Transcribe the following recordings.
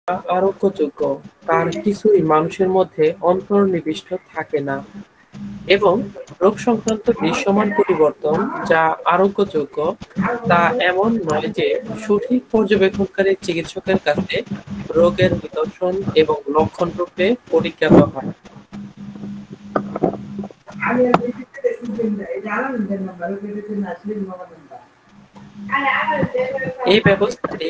আরোগ্যযোগ্য, তার কিছুই মানুষের মধ্যে অন্তর্নিবিষ্ট থাকে না, এবং রোগ সংক্রান্ত দৃশ্যমান পরিবর্তন যা আরোগ্যযোগ্য তা এমন নয় যে সঠিক পর্যবেক্ষণকারী চিকিৎসকের কাছে রোগের নিদর্শন এবং লক্ষণ রূপে পরিজ্ঞাত হয়। এই ব্যবস্থাটি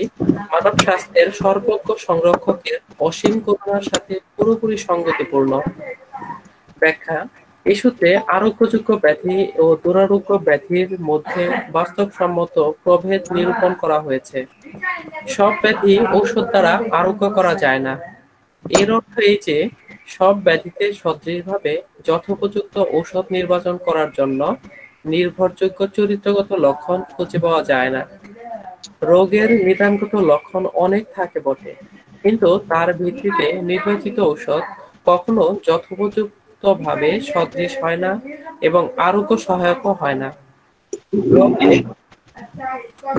মানব স্বাস্থ্যের সর্বজ্ঞ সংরক্ষকের অসীম করুণার সাথে পুরোপুরি সঙ্গতিপূর্ণ। ব্যাখ্যা: এই সূত্রে আরোগ্যযোগ্য ব্যাধি ও দুরারোগ্য ব্যাধির মধ্যে বাস্তবসম্মত প্রভেদ নিরূপণ করা হয়েছে। সব ব্যাধি ঔষধ দ্বারা আরোগ্য করা যায় না। এর অর্থ এই যে, সব ব্যাধিতে সদৃশভাবে যথোপযুক্ত ঔষধ নির্বাচন করার জন্য নির্ভরযোগ্য চরিত্রগত লক্ষণ খুঁজে পাওয়া যায় না। রোগের নিদানগত লক্ষণ অনেক থাকে বটে, কিন্তু তার ভিত্তিতে নির্বাচিত ঔষধ কখনো যথোপযুক্তভাবে সদৃশ হয় না এবং আরোগ্য সহায়কও হয় না। রোগে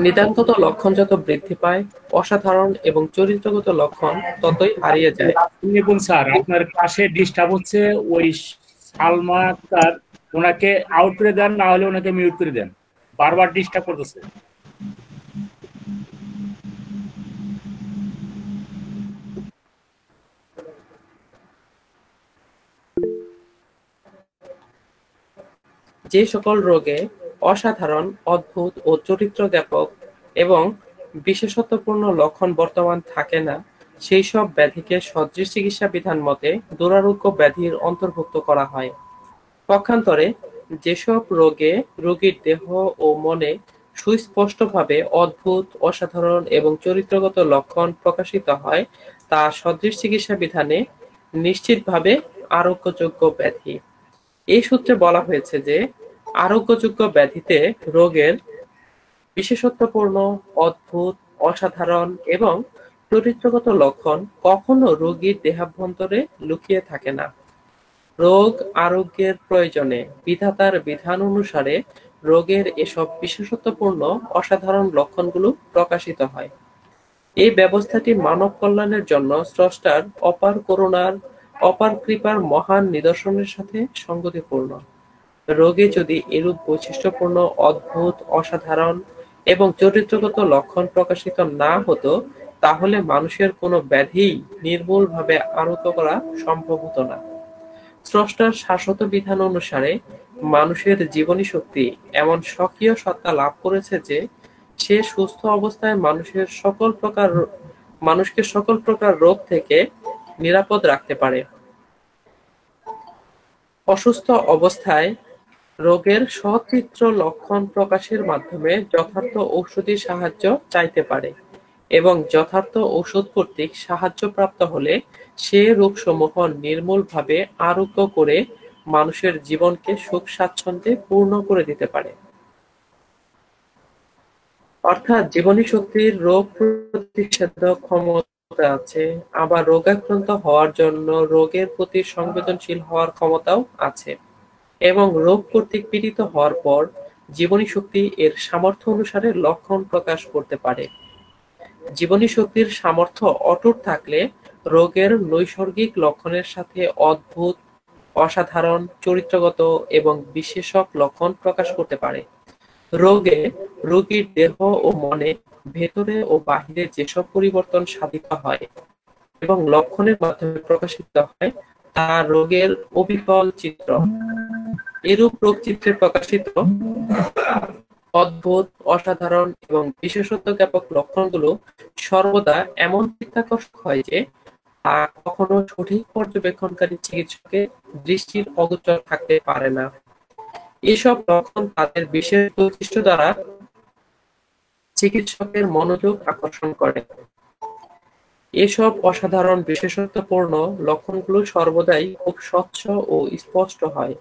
নিদানগত লক্ষণ যত বৃদ্ধি পায়, অসাধারণ এবং চরিত্রগত লক্ষণ ততই হারিয়ে যায়। দেখুন স্যার, আপনার পাশে ডিস্টার্ব হচ্ছে। ওই সালমা আক্তার, ওনাকে আউট করে দেন, না হলে ওনাকে মিউট করে দেন, বারবার ডিস্টার্ব করতেছে। যে সকল রোগে অসাধারণ, অদ্ভুত ও চরিত্র জ্ঞাপক এবং বিশেষত্বপূর্ণ লক্ষণ বর্তমান থাকে না, সেই সব ব্যাধিকে সদৃশ চিকিৎসা বিধান মতে দুরারোগ্য ব্যাধির অন্তর্ভুক্ত করা হয়। পক্ষান্তরে যেসব রোগে রোগীর দেহ ও মনে সুস্পষ্টভাবে অদ্ভুত, অসাধারণ এবং চরিত্রগত লক্ষণ প্রকাশিত হয়, তা সদৃশ চিকিৎসা বিধানে নিশ্চিতভাবে আরোগ্যযোগ্য ব্যাধি। এই সূত্রে বলা হয়েছে যে, আরোগ্যযোগ্য ব্যাধিতে রোগের বিশেষত্বপূর্ণ, অদ্ভুত, অসাধারণ এবং চরিত্রগত লক্ষণ কখনো রোগীর দেহাভ্যন্তরে লুকিয়ে থাকে না। রোগ আরোগ্যের প্রয়োজনে বিধাতার বিধান অনুসারে রোগের এসব বিশেষত্বপূর্ণ, অসাধারণ লক্ষণগুলো প্রকাশিত হয়। এই ব্যবস্থাটি মানব কল্যাণের জন্য স্রষ্টার অপার করুণার, অপার কৃপার মহান নিদর্শনের সাথে সঙ্গতিপূর্ণ। রোগে যদি এরূপ বৈশিষ্ট্যপূর্ণ, অদ্ভুত, অসাধারণ এবং চরিত্রগত লক্ষণ প্রকাশিত না হতো, তাহলে মানুষের কোনো ব্যাধিই নির্মূলভাবে আরোগ্য করা সম্ভব হতো না। স্রষ্টার শাশ্বত বিধান অনুসারে মানুষের জীবনী শক্তি এমন স্বকীয় সত্তা লাভ করেছে যে, সে সুস্থ অবস্থায় মানুষকে সকল প্রকার রোগ থেকে নিরাপদ রাখতে পারে। অসুস্থ অবস্থায় রোগের সচিত্র লক্ষণ প্রকাশের মাধ্যমে যথার্থ ঔষধি সাহায্য চাইতে পারে এবং যথার্থ ঔষধ কর্তৃক সাহায্যপ্রাপ্ত হলে সে রোগসমূহ নির্মূলভাবে আরোগ্য করে মানুষের জীবনকে সুখ স্বাচ্ছন্দ্যে পূর্ণ করে দিতে পারে। অর্থাৎ জীবনী শক্তির রোগ প্রতিষেধক ক্ষমতা আছে, আবার রোগাক্রান্ত হওয়ার জন্য রোগের প্রতি সংবেদনশীল হওয়ার ক্ষমতাও আছে, এবং রোগ কর্তৃক পীড়িত হওয়ার পর জীবনী শক্তি এর সামর্থ্য অনুসারে লক্ষণ প্রকাশ করতে পারে। জীবনী শক্তির সামর্থ্য অটুট থাকলে রোগের নৈসর্গিক লক্ষণের সাথে অদ্ভুত, অসাধারণ, চরিত্রগত এবং বিশেষক লক্ষণ প্রকাশ করতে পারে। রোগে রোগীর দেহ ও মনে ভেতরে ও বাহিরে যেসব পরিবর্তন সাধিত হয় এবং লক্ষণের মাধ্যমে প্রকাশিত হয়, তা রোগের অবিকল চিত্র। এরূপ রোগচিত্রে প্রকাশিত অদ্ভুত, অসাধারণ এবং বিশেষত্ব জ্ঞাপক লক্ষণগুলো সর্বদা এমন চিত্তাকর্ষক হয় যে, তা কখনো সঠিক পর্যবেক্ষণকারী চিকিৎসকের দৃষ্টির অগোচর থাকতে পারে না। এসব লক্ষণ তাদের বিশেষ বৈশিষ্ট্য দ্বারা চিকিৎসকের মনোযোগ আকর্ষণ করে। এসব অসাধারণ বিশেষত্বপূর্ণ লক্ষণগুলো সর্বদাই খুব স্বচ্ছ ও স্পষ্ট হয়,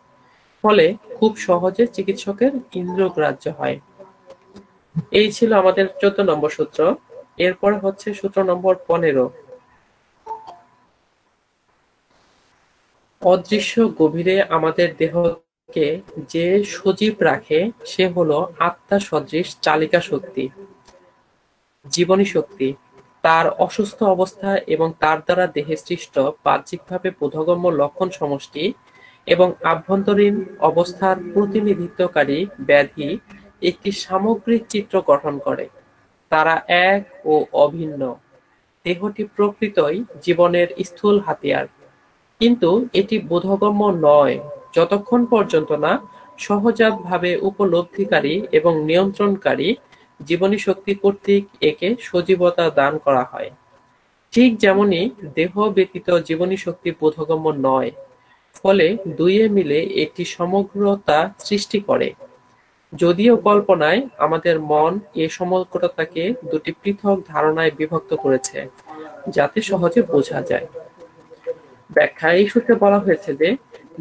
ফলে খুব সহজে চিকিৎসকের ইন্দ্রিয়গ্রাহ্য হয়। এই ছিল আমাদের 14 নম্বর সূত্র। এরপরে হচ্ছে সূত্র নম্বর 15। অদৃশ্য গভীরে আমাদের দেহকে যে সজীব রাখে, সে হলো আত্মা সদৃশ চালিকা শক্তি, জীবনী শক্তি। তার অসুস্থ অবস্থা এবং তার দ্বারা দেহে সৃষ্ট বাহ্যিকভাবে বোধগম্য লক্ষণ সমষ্টি এবং আভ্যন্তরীণ অবস্থার প্রতিনিধিত্বকারী ব্যাধি একটি সামগ্রিক চিত্র গঠন করে। তারা এক ও অভিন্ন। দেহটি প্রকৃতই জীবনের স্থূল হাতিয়ার, কিন্তু এটি বোধগম্য নয় যতক্ষণ পর্যন্ত না সহজাতভাবে উপলব্ধিকারী এবং নিয়ন্ত্রণকারী জীবনী শক্তি কর্তৃক একে সজীবতা দান করা হয়। ঠিক যেমনি দেহ ব্যতীত জীবনী শক্তি বোধগম্য নয়, ফলে দুইয়ে মিলে একটি সমগ্রতা সৃষ্টি করে। যদিও কল্পনায় আমাদের মন এ সমগ্রতাকে দুটি পৃথক ধারণায় বিভক্ত করেছে, যাতে সহজে বোঝা যায়। ব্যাখ্যা এই সূত্রে বলা হয়েছে যে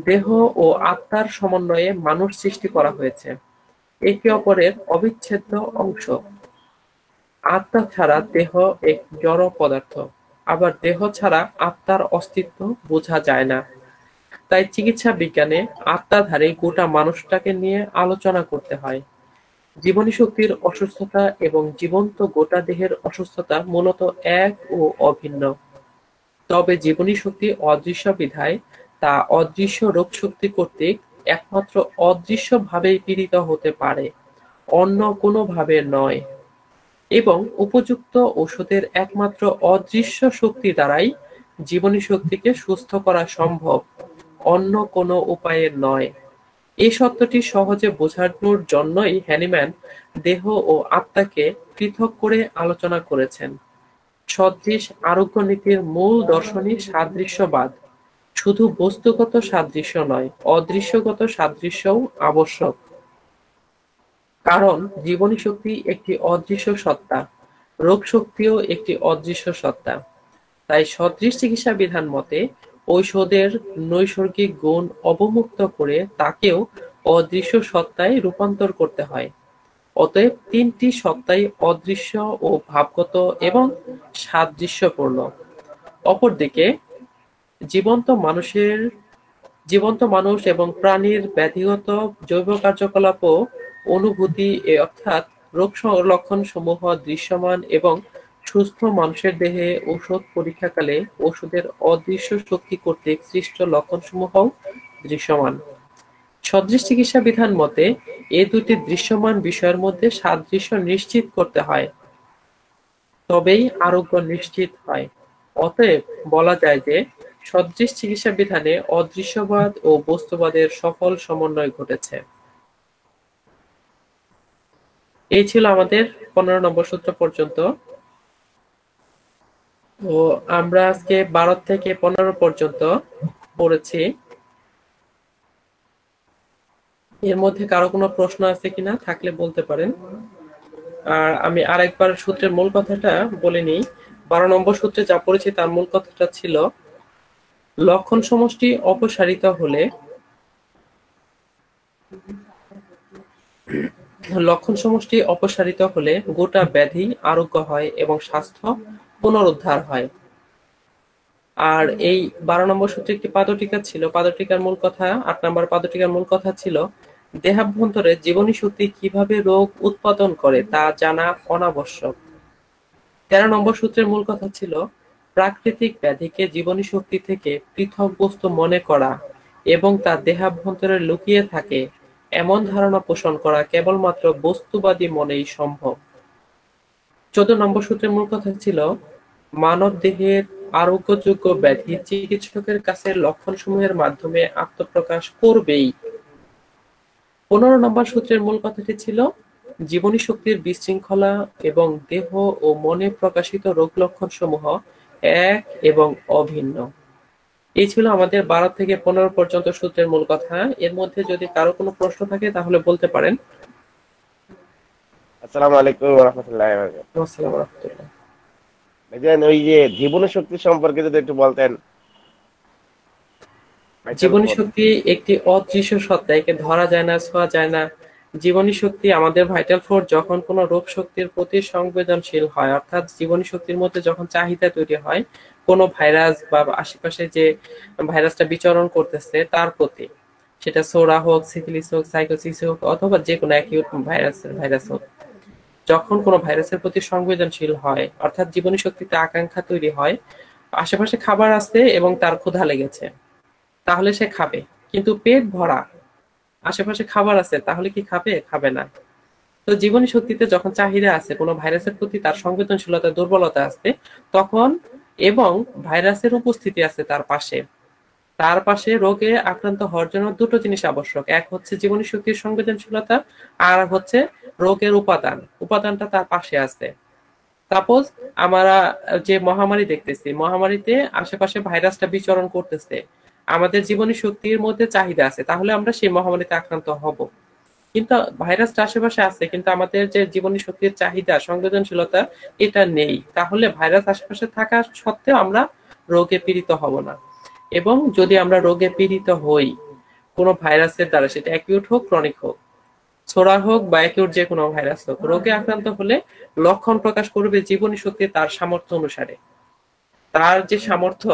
দেহ ও আত্মার সমন্বয়ে মানুষ সৃষ্টি করা হয়েছে, একে অপরের অবিচ্ছেদ্য অংশ। আত্মা ছাড়া দেহ এক জড় পদার্থ, আবার দেহ ছাড়া আত্মার অস্তিত্ব বোঝা যায় না। তাই চিকিৎসা বিজ্ঞানে আত্মাধারী গোটা মানুষটাকে নিয়ে আলোচনা করতে হয়। জীবনী শক্তির অসুস্থতা এবং জীবন্ত গোটা দেহের অসুস্থতা মূলত এক ও অভিন্ন। তবে জীবনী শক্তি অদৃশ্য বিধায় তা অদৃশ্য রোগ শক্তি কর্তৃক একমাত্র অদৃশ্য ভাবেই পীড়িত হতে পারে, অন্য কোনো ভাবে নয়। এবং উপযুক্ত ঔষধের একমাত্র অদৃশ্য শক্তি দ্বারাই জীবনী শক্তিকে সুস্থ করা সম্ভব, অন্য কোনো উপায়ে নয়। এই সত্যটি সহজে বোঝানোর জন্যই হ্যানিম্যান দেহ ও আত্মাকে পৃথক করে আলোচনা করেছেন। সদৃশ আরোগ্য নীতির মূল দর্শনই সাদৃশ্যবাদ। শুধু বস্তুগত সাদৃশ্য নয়, অদৃশ্যগত সাদৃশ্যও আবশ্যক। কারণ জীবনী শক্তি একটি অদৃশ্য সত্তা, রোগ শক্তিও একটি অদৃশ্য সত্তা। তাই সদৃশ চিকিৎসা বিধান মতে ঔষধের নৈসর্গিক গুণ অবমুক্ত করে তাকেও অদৃশ্য সত্তায় রূপান্তর করতে হয়। অতএব তিনটি সত্তাই অদৃশ্য ও ভাবগত এবং সাদৃশ্যপূর্ণ। অপরদিকে জীবন্ত মানুষ এবং প্রাণীর ব্যাধিগত জৈব কার্যকলাপ ও অনুভূতি অর্থাৎ রোগ লক্ষণসমূহ দৃশ্যমান এবং সুস্থ মানুষের দেহে ঔষধ পরীক্ষাকালে ঔষধের অদৃশ্য শক্তি কর্তৃক সৃষ্ট লক্ষণসমূহও দৃশ্যমান। সদৃশ চিকিৎসা বিধান মতে এ দুটি দৃশ্যমান বিষয়ের মধ্যে সাদৃশ্য নিশ্চিত করতে হয়, তবেই আরোগ্য নিশ্চিত হয়। অতএব বলা যায় যে সদৃশ চিকিৎসা বিধানে অদৃশ্যবাদ ও বস্তুবাদের সফল সমন্বয় ঘটেছে। এই ছিল আমাদের 15 নম্বর সূত্র পর্যন্ত। তো আমরা আজকে 12 থেকে 15 পর্যন্ত পড়েছি। এর মধ্যে কারো কোনো প্রশ্ন আছে কিনা, থাকলে বলতে পারেন। আর আমি আরেকবার সূত্রের মূল কথাটা বলে নিই। 12 নম্বর সূত্রে যা পড়েছি তার মূল কথাটা ছিল লক্ষণ সমষ্টি অপসারিত হলে গোটা ব্যাধি আরোগ্য হয় এবং স্বাস্থ্য পুনরুদ্ধার হয়। আর এই 12 নম্বর সূত্রে একটি পাদটীকা ছিল। পাদটীকার মূল কথা, 8 নম্বর পাদটীকার মূল কথা ছিল দেহাভ্যন্তরে জীবনী শক্তি কিভাবে রোগ উৎপাদন করে তা জানা অনাবশ্যক। 13 নম্বর সূত্রের মূল কথা ছিল প্রাকৃতিক ব্যাধিকে জীবনী শক্তি থেকে পৃথক বস্তু মনে করা এবং তা দেহাভ্যন্তরে লুকিয়ে থাকে এমন ধারণা পোষণ করা কেবলমাত্র বস্তুবাদী মনেই সম্ভব। 14 নম্বর সূত্রের মূল কথা ছিল মানব দেহের আরোগ্যযোগ্য ব্যাধি চিকিৎসকের কাছে লক্ষণসমূহের মাধ্যমে আত্মপ্রকাশ করবেই। 15 নম্বর সূত্রের মূল কথাটি ছিল জীবনী শক্তির বিশৃঙ্খলা এবং দেহ ও মনে প্রকাশিত রোগ লক্ষণ সমূহ এক এবং অভিন্ন। এই ছিল আমাদের 12 থেকে 15 পর্যন্ত সূত্রের মূল কথা। এর মধ্যে যদি কারো কোনো প্রশ্ন থাকে তাহলে বলতে পারেন। আসসালামু আলাইকুম ওয়া রাহমাতুল্লাহি ওয়া বারাকাতুহু। আসসালামু আলাইকুম ওয়া রাহমাতুল্লাহ। ভাইজান ওই যে জীবনী শক্তি সম্পর্কে যদি একটু বলতেন। জীবনী শক্তি একটি অদৃশ্য সত্তা, একে ধরা যায় না, ছোঁয়া যায় না। জীবনী শক্তি আমাদের ভাইটাল ফোর্স যখন কোনো রোগ শক্তির প্রতি সংবেদনশীল হয়, অর্থাৎ জীবনী শক্তির মধ্যে যখন চাহিদা তৈরি হয় কোনো ভাইরাস বা আশেপাশে যে ভাইরাসটা বিচরণ করতেছে তার প্রতি, সেটা সোরা হোক, সিফিলিস হোক, সাইকোসিস হোক অথবা যে কোনো অ্যাকিউট ভাইরাস হোক, যখন কোনো ভাইরাসের প্রতি সংবেদনশীল হয়, অর্থাৎ জীবনী শক্তিতে আকাঙ্ক্ষা তৈরি হয়, আশেপাশে খাবার আছে এবং তার ক্ষুধা লেগেছে, তাহলে সে খাবে। কিন্তু পেট ভরা, আশেপাশে খাবার আছে, তাহলে কি খাবে? খাবে না। তো জীবনী শক্তিতে যখন চাহিদা আছে, কোনো ভাইরাসের প্রতি তার সংবেদনশীলতা দুর্বলতা আছে, তখন এবং ভাইরাসের উপস্থিতি আছে তার পাশে রোগে আক্রান্ত হওয়ার জন্য দুটো জিনিস আবশ্যক। এক হচ্ছে জীবনী শক্তির সংবেদনশীলতা, আর হচ্ছে রোগের উপাদানটা তার পাশে আছে। সাপোজ আমরা যে মহামারী দেখতেছি, মহামারীতে আশেপাশে ভাইরাসটা বিচরণ করতেছে, আমাদের জীবনী শক্তির মধ্যে চাহিদা আছে, তাহলে আমরা সেই মহামারীতে আক্রান্ত হব। কিন্তু ভাইরাসটা আশেপাশে আছে, কিন্তু আমাদের যে জীবনী শক্তির চাহিদা, সংবেদনশীলতা এটা নেই, তাহলে ভাইরাস আশেপাশে থাকা সত্ত্বেও আমরা রোগে পীড়িত হব না। এবং যদি আমরা রোগে পীড়িত হই কোনো ভাইরাসের দ্বারা, সেটা অ্যাকিউট হোক, ক্রনিক হোক, ছোড়া হোক বা অ্যাকিউট যে কোনো ভাইরাস হোক, রোগে আক্রান্ত হলে লক্ষণ প্রকাশ করবে জীবনী শক্তি তার সামর্থ্য অনুসারে। তার যে সামর্থ্য,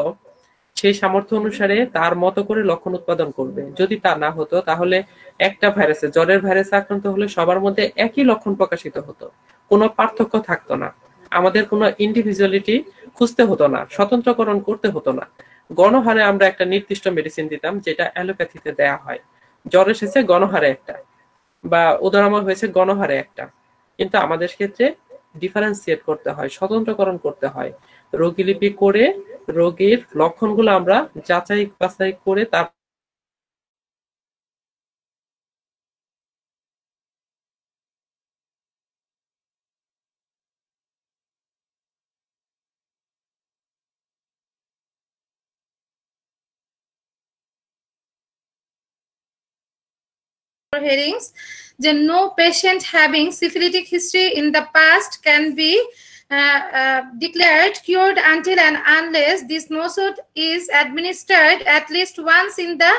সেই সামর্থ্য অনুসারে তার মতো করে লক্ষণ উৎপাদন করবে। যদি তা না হতো, তাহলে একটা ভাইরাসে, জ্বরের ভাইরাসে আক্রান্ত হলে সবার মধ্যে একই লক্ষণ প্রকাশিত হতো, কোনো পার্থক্য থাকতো না, আমাদের কোনো ইন্ডিভিজুয়ালিটি খুঁজতে হতো না, স্বতন্ত্রকরণ করতে হতো না। গণহারে আমরা একটা নির্দিষ্ট মেডিসিন দিতাম, যেটা অ্যালোপ্যাথিতে দেয়া হয়। জ্বর এসেছে, গণহারে একটা, বা উদরাময় হয়েছে, গণহারে একটা। কিন্তু আমাদের ক্ষেত্রে ডিফারেন্সিয়েট করতে হয়, স্বতন্ত্রকরণ করতে হয়, রোগীলিপি করে রোগীর লক্ষণগুলো আমরা যাচাই বাছাই করে তার hearings, যে no patient having syphilitic history in the past can be declared cured until and unless this nosode is administered at least once in the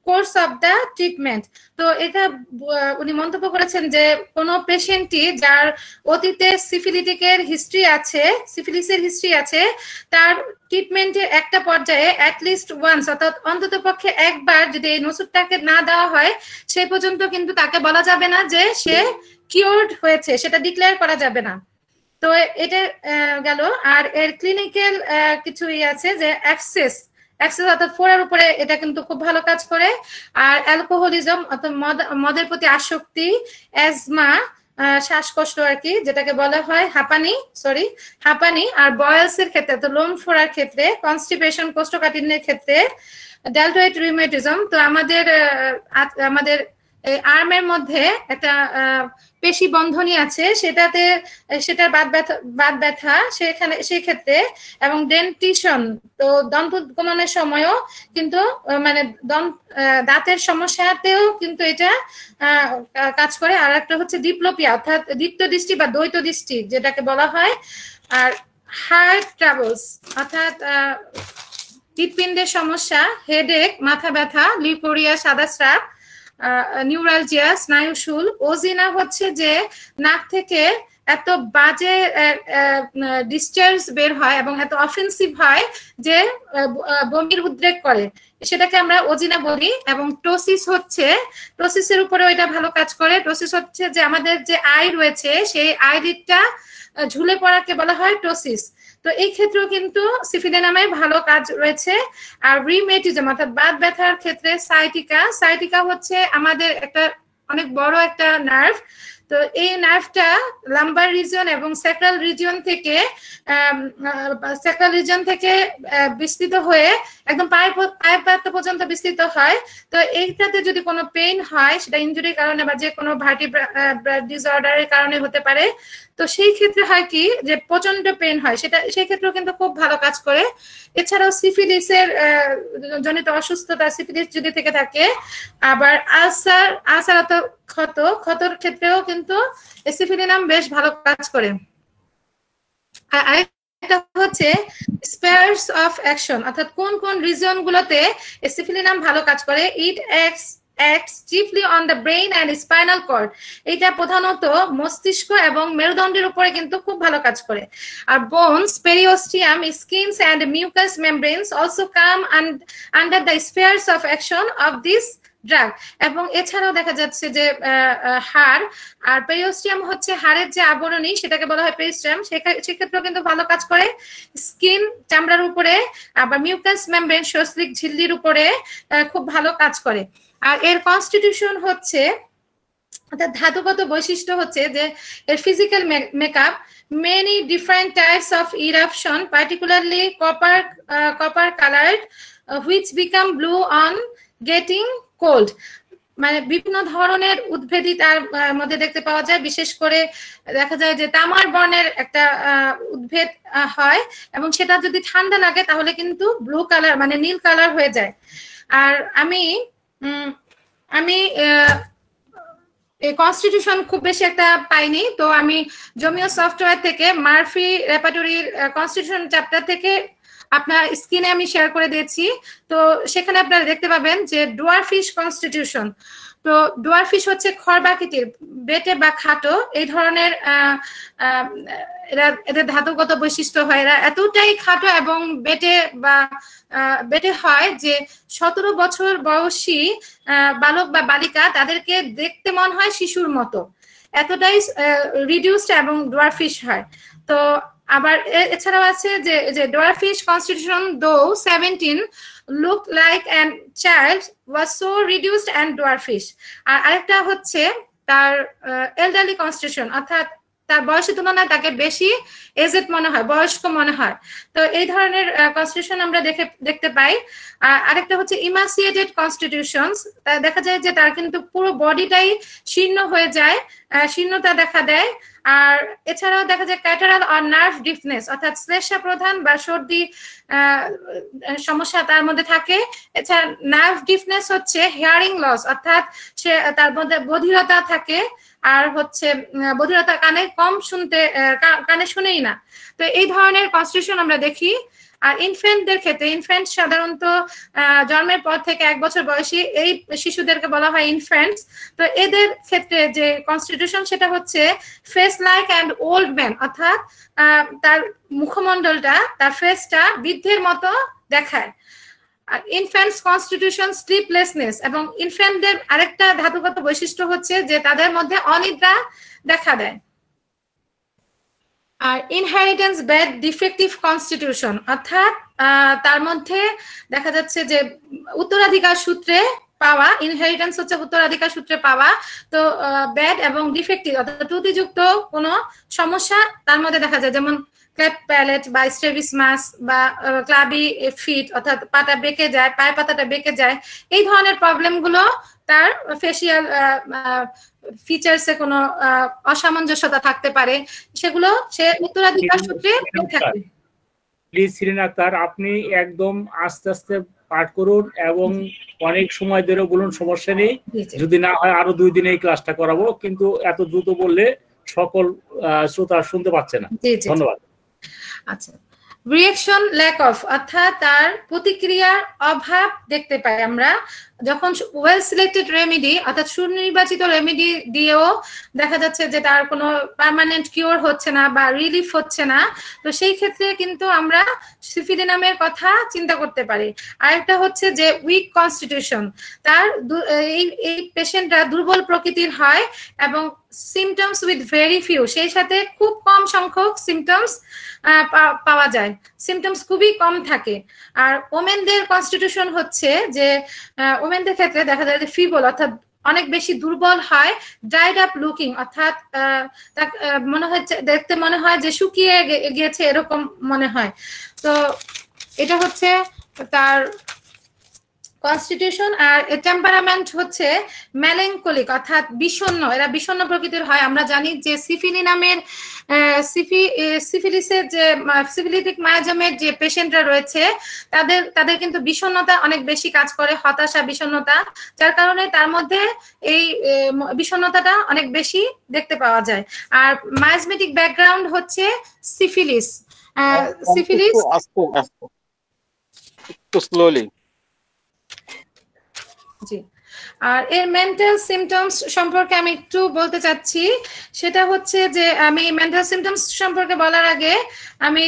course of the treatment. তো এটা উনি মন্তব্য করেছেন যে কোন পেশেন্টই যার অতীতে সিফিলিটিকের হিস্ট্রি আছে, সিফিলিসের হিস্ট্রি আছে, তার ট্রিটমেন্টের একটা পর্যায়ে অ্যাটলিস্ট ওয়ান্স, অর্থাৎ অন্তত পক্ষে একবার যদি এই ওষুধটাকে না দেওয়া হয়, সেই পর্যন্ত কিন্তু তাকে বলা যাবে না যে সে কিওর্ড হয়েছে, সেটা ডিক্লেয়ার করা যাবে না। তো এটা গেল। আর এর ক্লিনিক্যাল কিছু আছে, যে অ্যাক্সেস অর্থাৎ ফোড়ার উপরে এটা কিন্তু খুব ভালো কাজ করে। আর অ্যালকোহলিজম অর্থাৎ মদের প্রতি আসক্তি, অ্যাজমা শ্বাসকষ্ট আর কি, যেটাকে বলা হয় হাঁপানি, আর বয়েলস এর ক্ষেত্রে, তো লোম ফোড়ার ক্ষেত্রে, কনস্টিপেশন কোষ্ঠকাঠিন্যের ক্ষেত্রে, ডেলটয়েড রিউমেটিজম। তো আমাদের আর্মের মধ্যে একটা পেশি বন্ধনী আছে, সেটার বাত ব্যথা সেই ক্ষেত্রে, এবং ডেন্টিশন, তো দন্ত উৎগমনের সময়ও কিন্তু মানে দাঁতের সমস্যাতেও কিন্তু এটা কাজ করে। আর একটা হচ্ছে ডিপ্লোপিয়া, অর্থাৎ দ্বিত্ব দৃষ্টি বা দ্বৈত দৃষ্টি যেটাকে বলা হয়। আর হার্ট ট্রাবলস, অর্থাৎ হৃৎপিণ্ডের সমস্যা, হেডেক, মাথা ব্যথা, লিউকোরিয়া, সাদা স্রাব, নিউরালজিয়া, স্নায়ুশূল। ওজিনা হচ্ছে যে নাক থেকে এত বাজে ডিসচার্জ বের হয় এবং এত অফেন্সিভ হয় যে বমির উদ্রেক করে, সেটাকে আমরা ওজিনা বলি। এবং টোসিসের উপরে এটা ভালো কাজ করে। টোসিস হচ্ছে যে আমাদের যে আই রয়েছে, সেই আইলিডটা ঝুলে পড়াকে বলা হয় টোসিস। তো এই ক্ষেত্রেও কিন্তু সিফিলিনামের ভালো কাজ রয়েছে। আর রিউমেটিজম অর্থাৎ বাত ব্যথার ক্ষেত্রে সাইটিকা হচ্ছে আমাদের একটা অনেক বড় একটা নার্ভ। তো এই নার্ভটা লাম্বার রিজন এবং স্যাক্রাল রিজন থেকে বিস্তৃত হয়ে একদম পায়ের পর্যন্ত বিস্তৃত হয়। তো এইটাতে যদি কোনো পেইন হয়, সেটা ইনজুরির কারণে বা যে কোনো ভার্টিব্রাল ডিসঅর্ডারের কারণে হতে পারে, তো সেই ক্ষেত্রে হয় কি যে প্রচন্ড পেইন হয়, সেই ক্ষেত্রেও কিন্তু খুব ভালো কাজ করে। এছাড়াও সিফিলিসের জনিত অসুস্থতা, সিফিলিস যদি থেকে থাকে, আবার আলসার ক্ষতর ক্ষেত্রেও কিন্তু সিফিলিনাম বেশ ভালো কাজ করে। আরেকটা হচ্ছে স্পেয়ার্স অফ অ্যাকশন, অর্থাৎ কোন কোন রিজন গুলোতে সিফিলিনাম ভালো কাজ করে। ইট acts chiefly on the brain and spinal cord, এটা প্রধানত মস্তিষ্ক এবং মেরুদণ্ডের উপরে কিন্তু খুব ভালো কাজ করে। আর bones, periosteum, skins and mucous membranes also come under the spheres of action of this drug. এবং এছাড়াও দেখা যাচ্ছে যে হাড় আর পেরিওস্টিয়াম হচ্ছে হাড়ের যে আবরণী, সেটাকে বলা হয় পেরিস্টিয়াম, সেক্ষেত্রেও কিন্তু ভালো কাজ করে। স্কিন, চামড়ার উপরে, আবার মিউকাস মেমব্রেন, সস্ত্রিক ঝিল্লির উপরে খুব ভালো কাজ করে। আর এর কনস্টিটিউশন হচ্ছে, অর্থাৎ ধাতুগত বৈশিষ্ট্য হচ্ছে যে এর physical makeup, many different types of eruption, particularly copper colored, which become blue on getting cold. মানে বিভিন্ন ধরনের উদ্ভিদই তার মধ্যে দেখতে পাওয়া যায়। বিশেষ করে দেখা যায় যে তামার বর্ণের একটা উদ্ভিদ হয়, এবং সেটা যদি ঠান্ডা লাগে তাহলে কিন্তু ব্লু কালার মানে নীল কালার হয়ে যায়। আর আমি এই কনস্টিটিউশন খুব বেশি একটা পাইনি, তো আমি জমিও সফটওয়্যার থেকে মার্ফি রেপার্টরির কনস্টিটিউশন চ্যাপ্টার থেকে আপনার স্ক্রিনে আমি শেয়ার করে দিয়েছি। তো সেখানে আপনারা দেখতে পাবেন যে ডোয়ারফিশ কনস্টিটিউশন। তো ডোয়ারফিশ হচ্ছে খড়বাকৃতির, বেটে বা খাটো এই ধরনের, এদের ধাতুগত বৈশিষ্ট্য হয়, এরা এতটাই খাটো এবং বেটে হয় যে 17 বছর বয়সী বালক বা বালিকা তাদেরকে দেখতে মনে হয় শিশুর মতো, এতটাই রিডিউসড এবং ডোয়ারফিশ হয়। তো আবার এছাড়াও আছে যে ডোয়ারফিশ কনস্টিটিউশন দো 17 looked like a child was so reduced and dwarfish। আর আরেকটা হচ্ছে তার এলডারলি কনস্টিটিউশন, অর্থাৎ তার বয়সের তুলনায় তাকে বেশি এজেড মনে হয়, বয়স্ক মনে হয়। তো এই ধরনের কনস্টিটিউশন আমরা দেখতে পাই। আরেকটা হচ্ছে ইমাসিয়েটেড কনস্টিটিউশনস, দেখা যায় যে তার কিন্তু পুরো বডিটাই শীর্ণ হয়ে যায়, শীর্ণতা দেখা দেয়। আর এছাড়াও দেখা যায় ক্যাটারাল আর নার্ভ ডিফনেস, অর্থাৎ শ্লেষ্মা প্রধান বা সর্দি সমস্যা তার মধ্যে থাকে। এছাড়া নার্ভ ডিফনেস হচ্ছে হিয়ারিং লস, অর্থাৎ সে তার মধ্যে বধিরতা থাকে, আর হচ্ছে বধিরতা, কানে কম শুনতে, কানে শুনেই না। তো এই ধরনের কনস্টিটিউশন আমরা দেখি। আর ইনফ্যান্টদের ক্ষেত্রে, ইনফ্যান্ট সাধারণত জন্মের পর থেকে 1 বছর বয়সী এই শিশুদেরকে বলা হয় ইনফ্যান্টস। তো এদের ক্ষেত্রে যে কনস্টিটিউশন সেটা হচ্ছে face like and old man, অর্থাৎ তার মুখমণ্ডলটা, তার ফেসটা বৃদ্ধের মতো দেখায়। আর ইনফ্যান্টস কনস্টিটিউশন স্লিপলেসনেস, এবং ইনফ্যান্টদের আরেকটা ধাতুগত বৈশিষ্ট্য হচ্ছে যে তাদের মধ্যে অনিদ্রা দেখা দেয়। আর ইনহেরিটেন্স ব্যাড ডিফেক্টিভ কনস্টিটিউশন, অর্থাৎ তার মধ্যে দেখা যাচ্ছে যে উত্তরাধিকার সূত্রে পাওয়া, ইনহেরিটেন্স হচ্ছে উত্তরাধিকার সূত্রে পাওয়া, তো ব্যাড এবং ডিফেক্টিভ অর্থাৎ ত্রুটিযুক্ত কোনো সমস্যা তার মধ্যে দেখা যায়, যেমন ক্লেফট প্যালেট বা স্ট্রেবিসমাস বা ক্লাবি ফিট, অর্থাৎ পাটা বেঁকে যায়, পায়ের পাতাটা বেঁকে যায়। এই ধরনের প্রবলেমগুলো তার ফেসিয়াল ফিচার্সে কোনো অসামঞ্জস্যতা থাকতে পারে, সেগুলো সে উত্তরাধিকার সূত্রে থাকে। প্লিজ শিরিন আক্তার, আপনি একদম আস্তে আস্তে পাঠ করুন এবং অনেক সময় ধরে বলুন, সমস্যা নেই। যদি না হয় আরো 2 দিনে এই ক্লাসটা করাবো, কিন্তু এত দ্রুত বললে সকল শ্রোতা শুনতে পাচ্ছে না। ধন্যবাদ। আচ্ছা, রিঅ্যাকশন ল্যাক অফ, অর্থাৎ তার প্রতিক্রিয়ার অভাব দেখতে পাই আমরা যখন ওয়েল সিলেক্টেড রেমেডি, অর্থাৎ সুনির্বাচিত রেমেডি দিয়েও দেখা যাচ্ছে যে তার কোনো পার্মানেন্ট কিওর হচ্ছে না বা রিলিফ হচ্ছে না। তো সেই ক্ষেত্রে কিন্তু আমরা সিফিলিনামের কথা চিন্তা করতে পারি। আরেকটা হচ্ছে যে উইক কনস্টিটিউশন, তার এই পেশেন্টরা দুর্বল প্রকৃতির হয় এবং সিমটমস উইথ ভেরি ফিউ, সেই সাথে খুব কম সংখ্যক সিমটমস পাওয়া যায়, সিমটমস খুবই কম থাকে। আর ওমেনদের কনস্টিটিউশন হচ্ছে যে ওমেনদের ক্ষেত্রে দেখা যায় যে ফিবল, অর্থাৎ অনেক বেশি দুর্বল হয়, ড্রাইড আপ লুকিং, অর্থাৎ মনে হচ্ছে, দেখতে মনে হয় যে শুকিয়ে গিয়েছে এরকম মনে হয়। তো এটা হচ্ছে তার কনস্টিটিউশন। আর টেম্পারামেন্ট হচ্ছে মেলানকলিক, অর্থাৎ বিষণ্ণ, এরা বিষণ্ণ প্রকৃতির হয়। আমরা জানি যে সিফিলিনামের সিফিলিসের যে সিফিলিটিক মায়াজমের যে পেশেন্টরা রয়েছে তাদের কিন্তু বিষণ্ণতা অনেক বেশি কাজ করে, হতাশা, বিষণ্ণতা, যার কারণে তার মধ্যে এই বিষণ্ণতাটা অনেক বেশি দেখতে পাওয়া যায়। আর মায়াজমেটিক ব্যাকগ্রাউন্ড হচ্ছে সিফিলিস। সিফিলিস একটু স্লোলি। জি, আর এর মেন্টাল সিমটমস সম্পর্কে আমি একটু বলতে চাচ্ছি। সেটা হচ্ছে যে আমি মেন্টাল সিমটমস সম্পর্কে বলার আগে আমি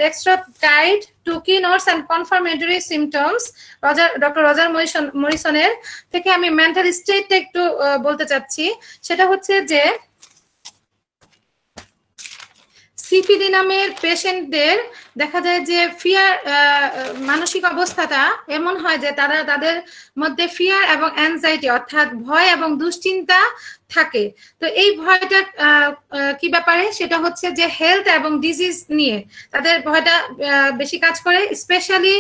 ডেক্সট্রা guide to keynotes and confirmatory symptoms doctor Roger মরিসনের থেকে আমি মেন্টাল স্টেটটা একটু বলতে চাচ্ছি। সেটা হচ্ছে যে সিপিডি নামের পেশেন্টদের দেখা যায় যে ফিয়ার মানসিক অবস্থাটা এমন হয় যে তাদের মধ্যে ফিয়ার এবং অ্যাংজাইটি অর্থাৎ ভয় এবং দুশ্চিন্তা থাকে। তো এই ভয়টা কি ব্যাপারে, সেটা হচ্ছে যে হেলথ এবং ডিজিজ নিয়ে তাদের ভয়টা বেশি কাজ করে, specially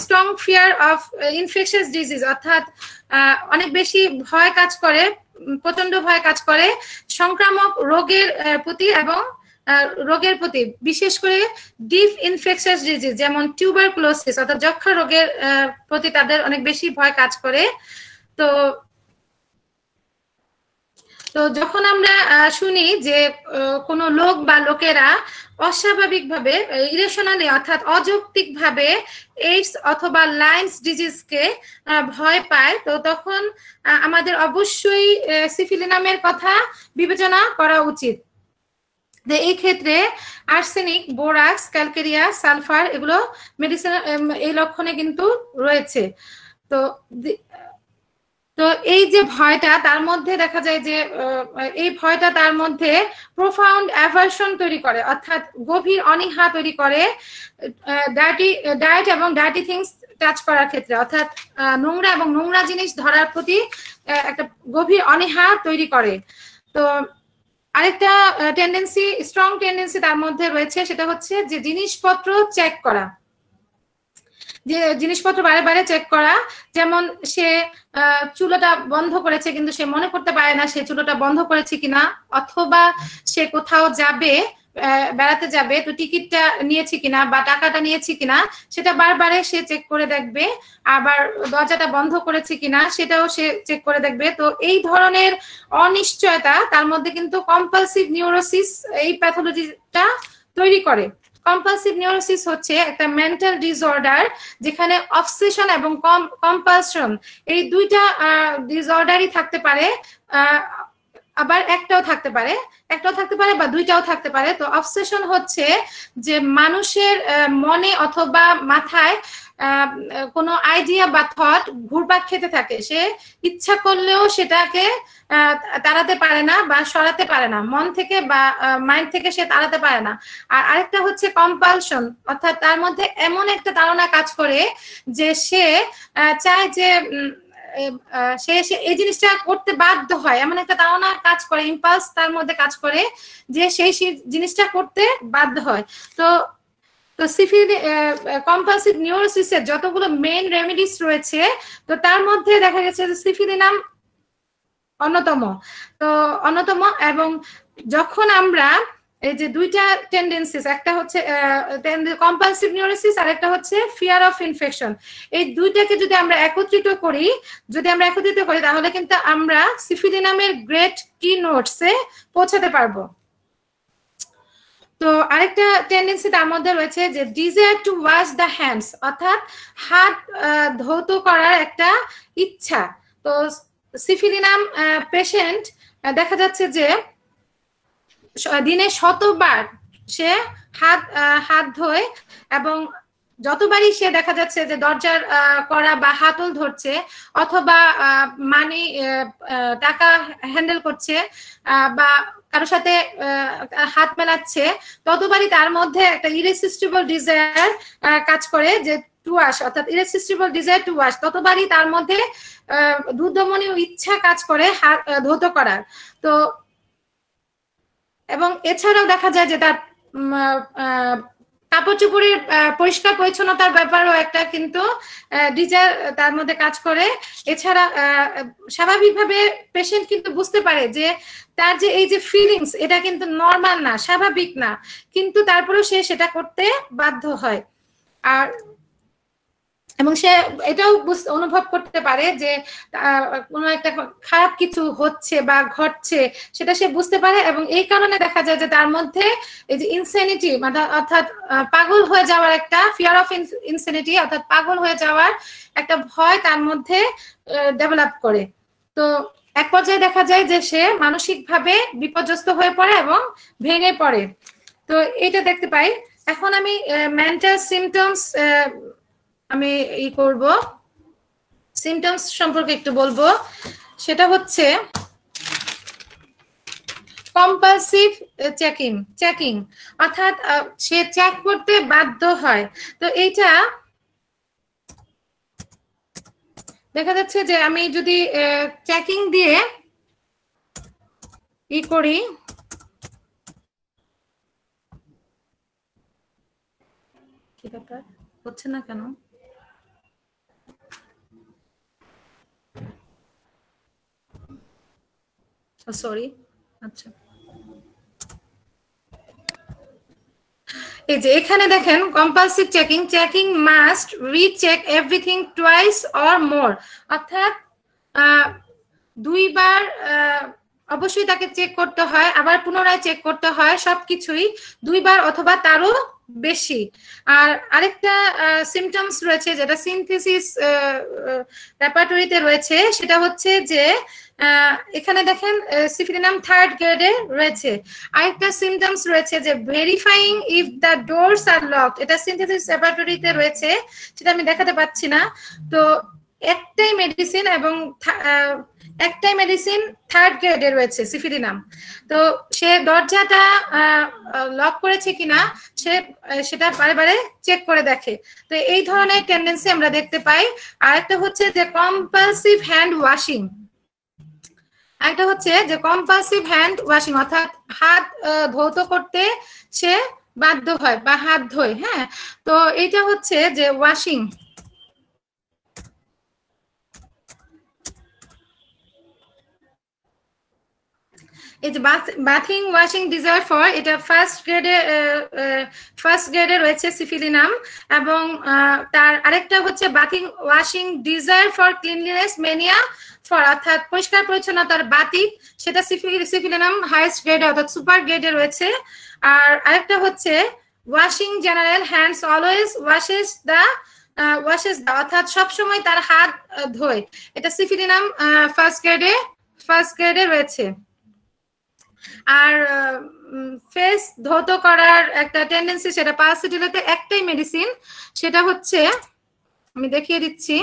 strong fear of infectious disease, অর্থাৎ অনেক বেশি ভয় কাজ করে, প্রচন্ড ভয় কাজ করে সংক্রামক রোগের প্রতি এবং রোগের প্রতি, বিশেষ করে ডিপ ইনফেকশাস ডিজিজ যেমন টিউবারকুলোসিস অর্থাৎ যক্ষ্মা রোগের প্রতি তাদের অনেক বেশি ভয় কাজ করে। তো যখন আমরা শুনি যে কোনো লোক বা লোকেরা অস্বাভাবিকভাবে ইরেশনালি অর্থাৎ অযৌক্তিকভাবে এইডস অথবা লাইমস ডিজিজকে ভয় পায়, তো তখন আমাদের অবশ্যই সিফিলিনামের কথা বিবেচনা করা উচিত। এই ক্ষেত্রে আর্সেনিক, বোরাক্স, ক্যালকেরিয়া, সালফার এগুলো মেডিসিন এই লক্ষণে কিন্তু রয়েছে। তো এই যে ভয়টা তার মধ্যে দেখা যায় যে এই ভয়টা তার মধ্যে প্রোফাউন্ড অ্যাভারশন তৈরি করে, অর্থাৎ গভীর অনীহা তৈরি করে ডায়েট এবং ডার্টি থিংস টাচ করার ক্ষেত্রে, অর্থাৎ নোংরা এবং নোংরা জিনিস ধরার প্রতি একটা গভীর অনীহা তৈরি করে। তো আরেকটা টেন্ডেন্সি, স্ট্রং টেন্ডেন্সি তার মধ্যে রয়েছে, সেটা হচ্ছে যে জিনিসপত্র চেক করা, যে জিনিসপত্র বারে বারে চেক করা। যেমন সে চুলোটা বন্ধ করেছে কিন্তু সে মনে করতে পারে না সে চুলোটা বন্ধ করেছে কিনা, অথবা সে কোথাও যাবে, বেড়াতে যাবে, তো টিকিটটা নিয়েছে কিনা বা টাকাটা নিয়েছে কিনা সেটা বারবারে সে চেক করে দেখবে, আবার দরজাটা বন্ধ করেছে কিনা সেটাও সে চেক করে দেখবে। তো এই ধরনের অনিশ্চয়তা তার মধ্যে কিন্তু কম্পালসিভ নিউরোসিস এই প্যাথোলজিটা তৈরি করে। কম্পালসিভ নিউরোসিস হচ্ছে একটা মেন্টাল ডিসঅর্ডার যেখানে অবসেশন এবং কম্পালশন এই দুইটা ডিসঅর্ডারই থাকতে পারে, আবার একটাও থাকতে পারে বা দুইটাও থাকতে পারে। তো অবসেশন হচ্ছে যে মানুষের মনে অথবা মাথায় কোনো আইডিয়া বা থট ঘুরপাক খেতে থাকে, সে ইচ্ছা করলেও সেটাকে তাড়াতে পারে না বা সরাতে পারে না, মন থেকে বা মাইন্ড থেকে সে তাড়াতে পারে না। আর আরেকটা হচ্ছে কম্পালশন, অর্থাৎ তার মধ্যে এমন একটা ধারণা কাজ করে যে সে চায় যে সে এই জিনিসটা করতে বাধ্য হয়, এমন একটা ধারণা কাজ করে, ইম্পালস তার মধ্যে কাজ করে যে সেই জিনিসটা করতে বাধ্য হয়। তো কম্পালসিভ নিউরোসিসের যতগুলো মেইন রেমেডিস রয়েছে, তো তার মধ্যে দেখা গেছে যে সিফিলিনাম অন্যতম। এবং যখন আমরা এই যে দুইটা টেন্ডেন্সিস, একটা হচ্ছে কম্পালসিভ নিউরোসিস আর একটা হচ্ছে ফিয়ার অফ ইনফেকশন, এই দুইটাকে যদি আমরা একত্রিত করি তাহলে কিন্তু আমরা সিফিলিনামের গ্রেট কি নোটসে পৌঁছাতে পারবো। তো আরেকটা টেন্ডেন্সি তার মধ্যে রয়েছে যে desire to wash the hands, অর্থাৎ হাত ধৌত করার একটা ইচ্ছা। তো সিফিলিনাম পেশেন্ট দেখা যাচ্ছে যে দিনে 100 বার সে হাত ধোয়, এবং যতবারই সে দেখা যাচ্ছে যে দরজার করা বা হাতল ধরছে অথবা মানি টাকা হ্যান্ডেল করছে বা কারোর সাথে হাত মেলাচ্ছে, ততবারই তার মধ্যে একটা ইরেসিস্টিবল ডিজায়ার কাজ করে যে টু ওয়াশ, অর্থাৎ ইরেসিস্টিবল ডিজায়ার টু ওয়াশ, ততবারই তার মধ্যে দুর্দমনীয় ইচ্ছা কাজ করে হাত ধৌত করার। তো এবং এছাড়াও দেখা যায় যে তার কাপড় চোপড়ের পরিষ্কার পরিচ্ছন্নতার ব্যাপারও একটা কিন্তু ডিজায়ার তার মধ্যে কাজ করে। এছাড়া স্বাভাবিকভাবে পেশেন্ট কিন্তু বুঝতে পারে যে তার যে এই যে ফিলিংস এটা কিন্তু নর্মাল না, স্বাভাবিক না, কিন্তু তারপরেও সে সেটা করতে বাধ্য হয়। আর এবং সে এটাও অনুভব করতে পারে যে কোনো একটা খারাপ কিছু হচ্ছে বা ঘটছে, সেটা সে বুঝতে পারে। এবং এই কারণে দেখা যায় যে তার মধ্যে এই যে ইনসেনিটি অর্থাৎ পাগল হয়ে যাওয়ার একটা ফিয়ার অফ ইনসেনিটি অর্থাৎ পাগল হয়ে যাওয়ার একটা ভয় তার মধ্যে ডেভেলপ করে। তো এক পর্যায়ে দেখা যায় যে সে মানসিকভাবে বিপর্যস্ত হয়ে পড়ে এবং ভেঙে পড়ে। তো এটা দেখতে পাই। এখন আমি মেন্টাল সিমটমস আমি করব, সিমটমস সম্পর্কে একটু বলবো। সেটা হচ্ছে কম্পালসিভ চেকিং অর্থাৎ সে চেক করতে বাধ্য হয়। তো এইটা দেখা যাচ্ছে যে আমি যদি চেকিং দিয়ে করি, কি ব্যাপার হচ্ছে না কেন? সরি, আচ্ছা এই যে এখানে দেখেন compulsive checking must recheck everything twice or more, অর্থাৎ দুইবার অবশ্যই তাকে চেক করতে হয়, আবার পুনরায় চেক করতে হয়, সবকিছুই দুইবার অথবা তারও বেশি। আর আরেকটা সিমটমস রয়েছে যেটা সিনথেসিস রেপার্টরিতে রয়েছে, সেটা হচ্ছে যে এখানে দেখেন সিফিলিনাম 3rd গ্রেডে রয়েছে। আরেকটা সিমটমস রয়েছে যে verifying if the doors are locked, এটা সিনথেসিস রেপার্টরিতে রয়েছে, সেটা আমি দেখাতে পাচ্ছি না। তো একটাই মেডিসিন এবং একটাই মেডিসিন 3rd গ্রেডে রয়েছে সিফিলিনাম। তো সে দরজাটা লক করেছে কিনা সেটা বারে বারে চেক করে দেখে। তো এই ধরনের টেন্ডেন্সি আমরা দেখতে পাই। আর একটা হচ্ছে যে কম্পালসিভ হ্যান্ড ওয়াশিং, একটা হচ্ছে যে কম্পালসিভ হ্যান্ড ওয়াশিং অর্থাৎ হাত ধৌত করতে সে বাধ্য হয় বা হাত ধোয়। হ্যাঁ, তো এইটা হচ্ছে যে ওয়াশিং, এই যে বাথিং ওয়াশিং ডিজায়ার ফর, এটা ফার্স্ট গ্রেডে রয়েছে সিফিলিনাম। এবং তার আরেকটা হচ্ছে bathing washing desire for cleanliness mania for, অর্থাৎ পরিষ্কার পরিচ্ছন্নতার বাতিক, সেটা সিফিলিনাম হাইয়েস্ট গ্রেডে অর্থাৎ সুপার গ্রেডে রয়েছে। আর আরেকটা হচ্ছে washing general hands always washes the অর্থাৎ সবসময় তার হাত ধোয়, এটা সিফিলিনাম ফার্স্ট গ্রেডে রয়েছে। আর ফেস ধৌত করার একটা টেন্ডেন্সি, সেটা প্যারাসিটামলে একটাই মেডিসিন, সেটা হচ্ছে আমি দেখিয়ে দিচ্ছি,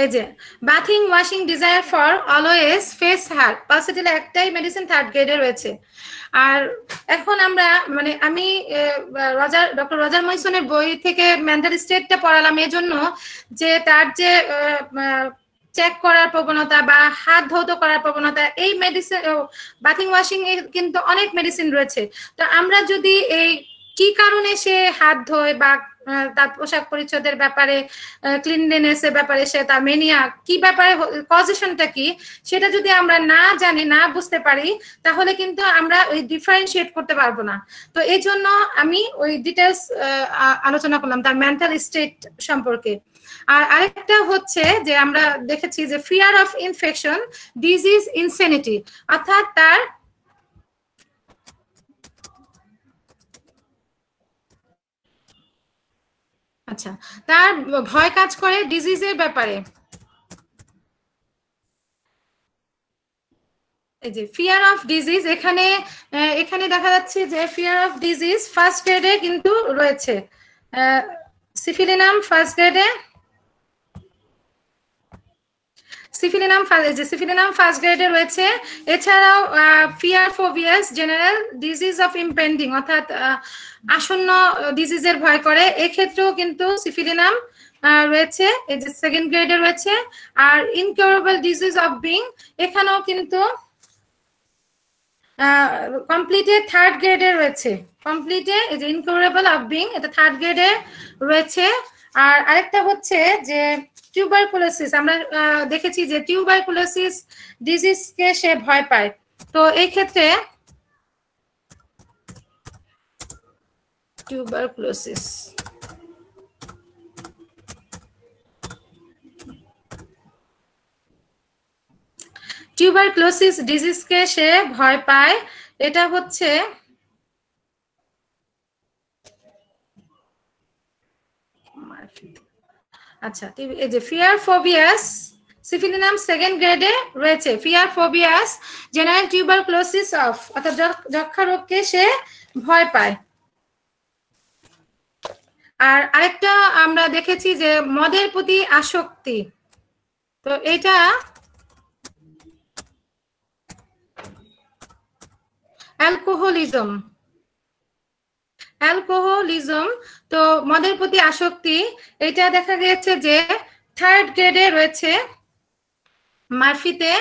এই যে bathing washing desire for always face her, প্যারাসিটামলে একটাই মেডিসিন 3rd গ্রেডে রয়েছে। আর এখন আমরা আমি ডক্টর রজার মরিসনের বই থেকে মেন্টাল স্টেটটা পড়ালাম এজন্য যে তার যে চেক করার প্রবণতা বা হাত ধৌত করার প্রবণতা, এই মেডিসিন বাথিং ওয়াশিং এ কিন্তু অনেক মেডিসিন রয়েছে। তো আমরা যদি এই কি কারণে সে হাত ধোয় বা তার পোশাক পরিচ্ছদের ব্যাপারে, ক্লিনলিনেসের ব্যাপারে, সে তার মেনিয়া কি ব্যাপারে, কজেশনটা কি, সেটা যদি আমরা না জানি, না বুঝতে পারি, তাহলে কিন্তু আমরা ওই ডিফারেন্সিয়েট করতে পারবো না। তো এই জন্য আমি ওই ডিটেলস আলোচনা করলাম তার মেন্টাল স্টেট সম্পর্কে। আর আরেকটা হচ্ছে যে আমরা দেখেছি যে fear of infection disease insanity, অর্থাৎ তার তার ভয় কাজ করে ডিজিজের ব্যাপারে। এই যে ফিয়ার অফ ডিজিজ, এখানে দেখা যাচ্ছে যে ফিয়ার অফ ডিজিজ ফার্স্ট গ্রেডে কিন্তু রয়েছে, সিফিলিনাম ফার্স্ট গ্রেডে, সিফিলিনাম ফার্স্ট গ্রেডে রয়েছে। এছাড়াও fear phobias general disease of impending, অর্থাৎ আসন্ন ডিজিজের ভয় করে, এক্ষেত্রেও কিন্তু সিফিলিনাম রয়েছে, এই যে 2nd গ্রেডে রয়েছে। আর ইনকিউরেবল ডিজিজ অফ বিং, এখানেও কিন্তু কমপ্লিটে 3rd গ্রেডে রয়েছে, কমপ্লিটে এই যে ইনকিউরেবল অফ বিং, এটা 3rd গ্রেডে রয়েছে। আর আরেকটা হচ্ছে যে টিউবারকুলোসিস, আমরা দেখেছি যে টিউবারকুলোসিস ডিজিজকে সে ভয় পায়। তো এই ক্ষেত্রে টিউবারকুলোসিস। টিউবারকুলোসিস ডিজিজকে সে ভয় পায়, এটা হচ্ছে আচ্ছা এই যে ফিয়ার ফোবিয়াস সিফিলিনাম সেকেন্ড গ্রেডে রয়েছে। Fear phobias general tuberculosis of, অর্থাৎ যক্ষা রোগকে সে ভয় পায়। আর আরেকটা আমরা দেখেছি যে মদের প্রতি আসক্তি, তো এটা অ্যালকোহলিজম। তো মদের প্রতি আসক্তি এটা দেখা গেছে যে থার্ড গ্রেডে রয়েছে মার্ফিতে।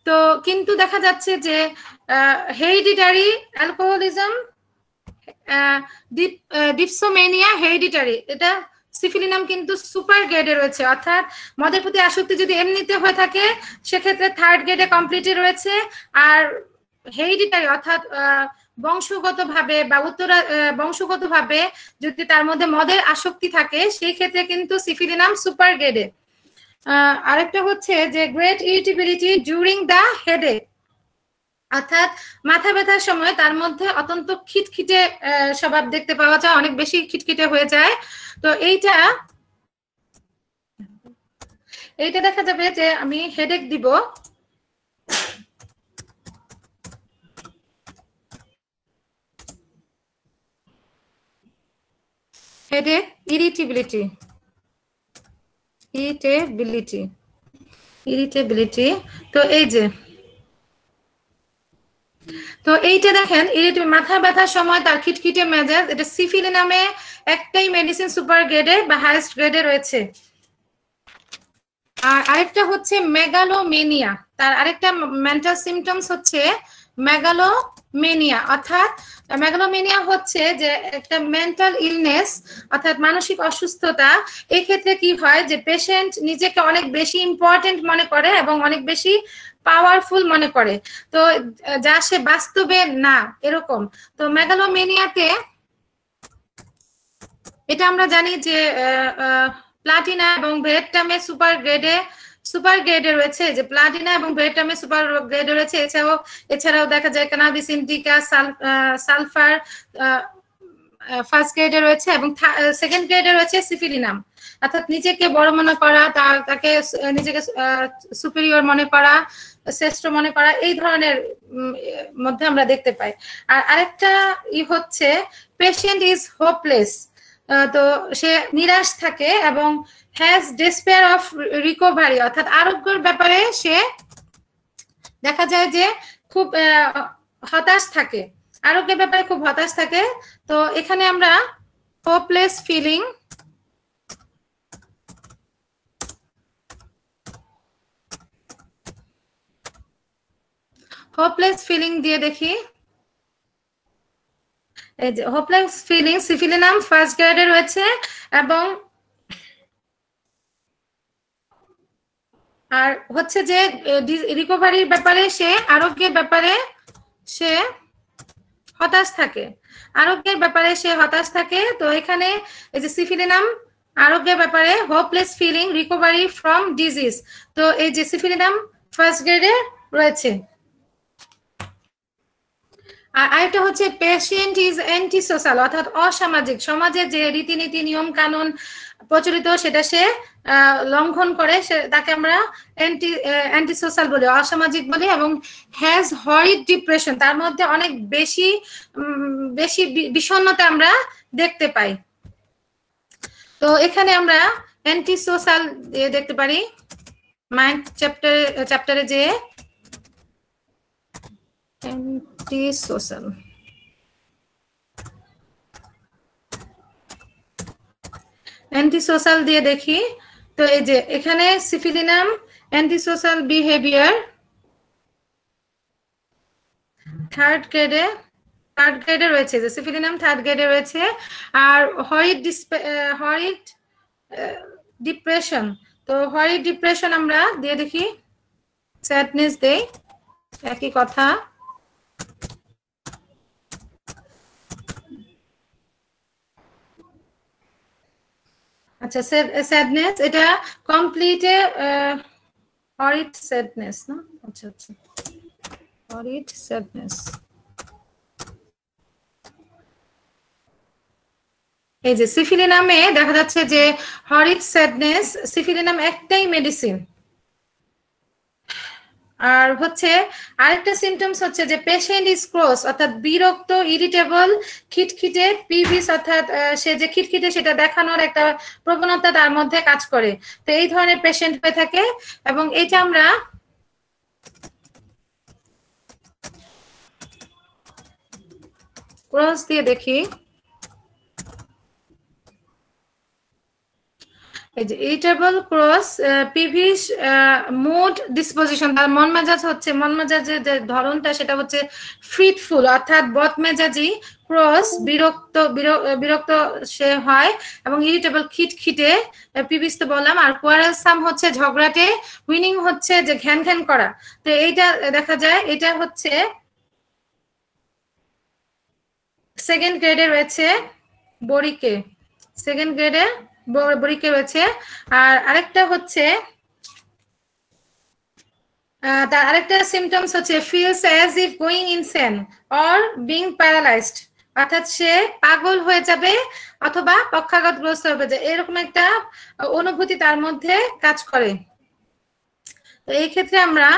তো কিন্তু দেখা যাচ্ছে যে হেরিডিটারি অ্যালকোহলিজম, ডিপসোমেনিয়া হেরিডিটারি, এটা সিফিলিনাম কিন্তু সুপার গ্রেডে রয়েছে। অর্থাৎ মদের প্রতি আসক্তি যদি এমনিতে হয়ে থাকে সেক্ষেত্রে থার্ড গ্রেডে কমপ্লিটে রয়েছে। আর হেরিডিটারি অর্থাৎ বংশগতভাবে বা বংশগতভাবে যদি তার মধ্যে মদের আসক্তি থাকে সেই ক্ষেত্রে কিন্তু সিফিলিনাম সুপার গ্রেডে। আরেকটা হচ্ছে যে great irritability during the headache, অর্থাৎ মাথা ব্যথার সময় তার মধ্যে অত্যন্ত খিটখিটে স্বভাব দেখতে পাওয়া যায়, অনেক বেশি খিটখিটে হয়ে যায়। তো এইটা দেখা যাবে যে আমি হেডেক দিব, হেডেক ইরিটেবিলিটি, তো এই যে তো এইটা দেখেন মাথা ব্যথার সময় তার খিটখিটে মেজাজ, এটা সিফিলিনামে একটাই মেডিসিন সুপার গ্রেডে বা হাইয়েস্ট গ্রেডে রয়েছে। আর আরেকটা হচ্ছে মেগালোমেনিয়া, তার আরেকটা মেন্টাল সিমটমস হচ্ছে মেগালোমেনিয়া। অর্থাৎ মেগালোমেনিয়া হচ্ছে যে একটা মেন্টাল ইলনেস, অর্থাৎ মানসিক অসুস্থতা। এই ক্ষেত্রে কি হয় যে পেশেন্ট নিজেকে অনেক বেশি ইম্পর্টেন্ট মনে করে এবং অনেক বেশি পাওয়ারফুল মনে করে, তো যা সে বাস্তবে না এরকম। তো মেগালোমেনিয়াতে এটা আমরা জানি যে প্লাটিনা এবং ভেরেট্টামে সুপার গ্রেডে রয়েছে, যে প্লাটিনা এবং ভেরেট্টামে সুপার গ্রেডে রয়েছে। এছাড়াও দেখা যায় ক্যানাবিস ইন্ডিকা, সালফার ফার্স্ট গ্রেডে রয়েছে এবং সেকেন্ড গ্রেডে রয়েছে সিফিলিনাম। অর্থাৎ নিজেকে বড় মনে করা, তাকে নিজেকে সুপিরিয়র মনে করা, শ্রেষ্ঠ মনে করা, এই ধরনের মধ্যে আমরা দেখতে পাই। আর আরেকটা হচ্ছে পেশেন্ট ইজ হোপলেস, তো সে নিরাশ থাকে এবং হ্যাজ ডেসপেয়ার অফ রিকভারি, অর্থাৎ আরোগ্যের ব্যাপারে সে দেখা যায় যে খুব হতাশ থাকে, আরোগ্যের ব্যাপারে খুব হতাশ থাকে। তো এখানে আমরা হোপলেস ফিলিং দিয়ে দেখি। এই যে হোপলেস ফিলিং সিফিলিনাম ফার্স্ট গ্রেডে রয়েছে এবং আর হচ্ছে যে রিকভারির ব্যাপারে সে আরোগ্যের ব্যাপারে সে হতাশ থাকে, তো এখানে এই যে সিফিলিনাম আরোগ্যের ব্যাপারে hopeless feeling recovery from disease, তো এই যে সিফিলিনাম ফার্স্ট গ্রেডে রয়েছে। আর আরেকটা হচ্ছে পেশেন্ট ইজ অ্যান্টি সোশ্যাল, অর্থাৎ অসামাজিক, সমাজে যে রীতিনীতি নিয়ম কানুন প্রচলিত সেটা সে লঙ্ঘন করে, তাকে আমরা অ্যান্টি সোশ্যাল বলি, অসামাজিক বলি। এবং হ্যাজ হরিড ডিপ্রেশন, তার মধ্যে অনেক বেশি বিষণ্ণতা আমরা দেখতে পাই। তো এখানে আমরা অ্যান্টি সোশ্যাল দেখতে পারি মাইন্ড চ্যাপ্টারে যে অ্যান্টি সোশ্যাল দিয়ে দেখি। তো এই যে এখানে syphilinum anti social behaviour third গ্রেডে রয়েছে, যে সিফিলিনাম থার্ড গ্রেডে রয়েছে। আর হরিড ডিপ্রেশন, তো হরিড ডিপ্রেশন আমরা দিয়ে দেখি, স্যাডনেস দেই, একই কথা। তো আচ্ছা, স্যাডনেস এটা কমপ্লিটে হরিড স্যাডনেস না? আচ্ছা আচ্ছা, হরিড স্যাডনেস। এই যে সিফিলিনামে দেখা যাচ্ছে যে হরিড স্যাডনেস, সিফিলিনাম একটাই মেডিসিন। আর হচ্ছে আরেকটা সিমটমস হচ্ছে যে পেশেন্ট ইজ ক্রস, অর্থাৎ বিরক্ত, ইরিটেবল, খিটখিটে, পিভিস, অর্থাৎ সে যে খিটখিটে সেটা দেখানোর একটা প্রবণতা তার মধ্যে কাজ করে। তো এই ধরনের পেশেন্ট হয়ে থাকে, এবং এটা আমরা ক্রস দিয়ে দেখি। ইরিটেবল, ক্রস, পিভিশ, মুড ডিসপোজিশন, তার মন মেজাজ হচ্ছে, মন মেজাজের যে ধরনটা সেটা হচ্ছে ফ্রিটফুল, অর্থাৎ বদমেজাজি। ক্রস বিরক্ত সে হয়, এবং ইরিটেবল খিটখিটে, পিভিশ তো বললাম। আর কোয়ারেলসাম হচ্ছে ঝগড়াটে, উইনিং হচ্ছে যে ঘ্যান ঘ্যান করা। তো এইটা দেখা যায়, এটা হচ্ছে সেকেন্ড গ্রেডে রয়েছে বরিকে, সেকেন্ড গ্রেডে বরিকে রয়েছে। আর আরেকটা হচ্ছে তার আরেকটা সিমটমস হচ্ছে feels as if going insane or being paralysed, অর্থাৎ সে পাগল হয়ে যাবে অথবা পক্ষাঘাতগ্রস্ত হবে, যে এরকম একটা অনুভূতি তার মধ্যে কাজ করে। তো এই ক্ষেত্রে আমরা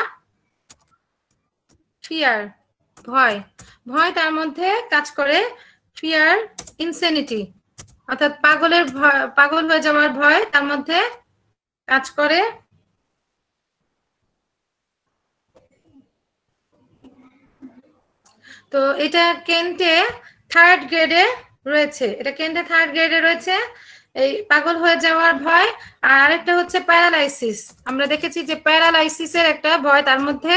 ফিয়ার, ভয়, ভয় তার মধ্যে কাজ করে। ফিয়ার, ইনসেনিটি, অর্থাৎ পাগল হয়ে যাওয়ার ভয় তার মধ্যে কাজ করে। তো এটা কেন্টে থার্ড গ্রেডে রয়েছে, এটা কেন্টে থার্ড গ্রেডে রয়েছে, এই পাগল হয়ে যাওয়ার ভয়। আর আরেকটা হচ্ছে প্যারালাইসিস, আমরা দেখেছি যে প্যারালাইসিসের একটা ভয় তার মধ্যে,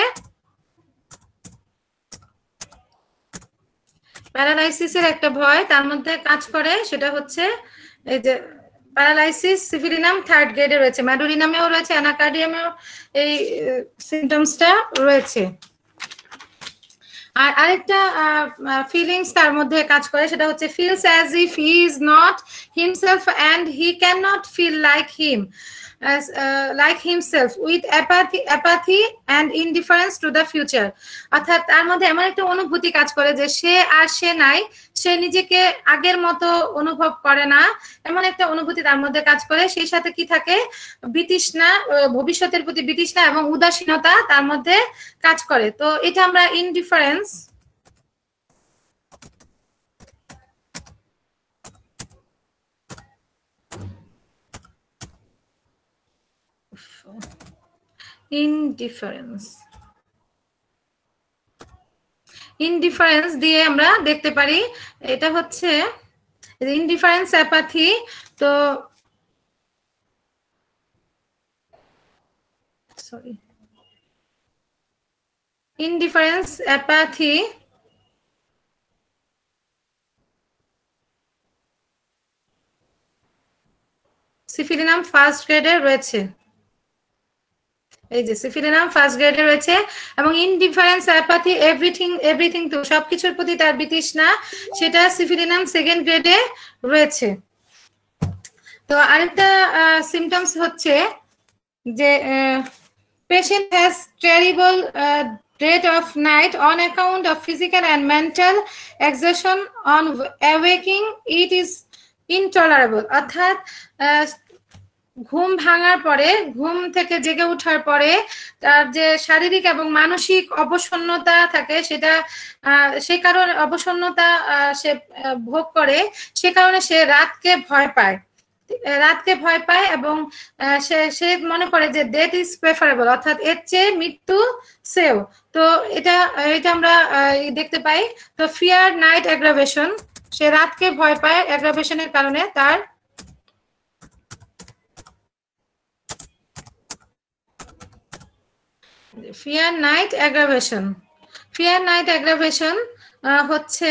প্যারালাইসিসের একটা ভয় তার মধ্যে কাজ করে। সেটা হচ্ছে এই যে প্যারালাইসিস, সিফিলিনাম থার্ড গ্রেডে রয়েছে, ম্যাডুলিনামেও রয়েছে, অ্যানাকার্ডিয়ামেও এই সিমটমসটা রয়েছে। আর আরেকটা ফিলিংস তার মধ্যে কাজ করে, সেটা হচ্ছে feels as if he is not himself and he can not feel like himself with apathy and indifference to the future, অর্থাৎ তার মধ্যে এমন একটা অনুভূতি কাজ করে যে সে নাই, সে নিজেকে আগের মতো অনুভব করে না, এমন একটা অনুভূতি তার মধ্যে কাজ করে। সেই সাথে কি থাকে, বিতৃষ্ণা, ভবিষ্যতের প্রতি বিতৃষ্ণা এবং উদাসীনতা তার মধ্যে কাজ করে। তো এটা আমরা ইনডিফারেন্স, ইনডিফারেন্স দিয়ে আমরা দেখতে পারি। এটা হচ্ছে ইনডিফারেন্স, অ্যাপাথি। তো sorry, indifference, apathy, syphilinum first গ্রেডে রয়েছে, এই যে সিফিলিনাম ফার্স্ট গ্রেডে রয়েছে। এবং ইনডিফারেন্স, অ্যাপাথি, এভরিথিং তো সবকিছুর প্রতি তার বিতৃষ্ণা, সেটা সিফিলিনাম সেকেন্ড গ্রেডে রয়েছে। তো আরেকটা সিমটমস হচ্ছে যে patient has terrible dread of night on account of physical and mental exertion on awaking. It is intolerable, অর্থাৎ ঘুম ভাঙার পরে, ঘুম থেকে জেগে ওঠার পরে তার যে শারীরিক এবং মানসিক অবসন্নতা থাকে, সেটা সেই কারণে অবসন্নতা সে ভোগ করে, সে কারণে সে রাতকে ভয় পায়, এবং সে মনে করে যে ডেথ ইজ প্রেফারেবল, অর্থাৎ এর চেয়ে মৃত্যু সেও। তো এটা আমরা দেখতে পাই। তো ফিয়ার নাইট অ্যাগ্রাভেশন, সে রাতকে ভয় পায় অ্যাগ্রাভেশনের কারণে, তার ফিয়ার নাইট অ্যাগ্রাভেশন হচ্ছে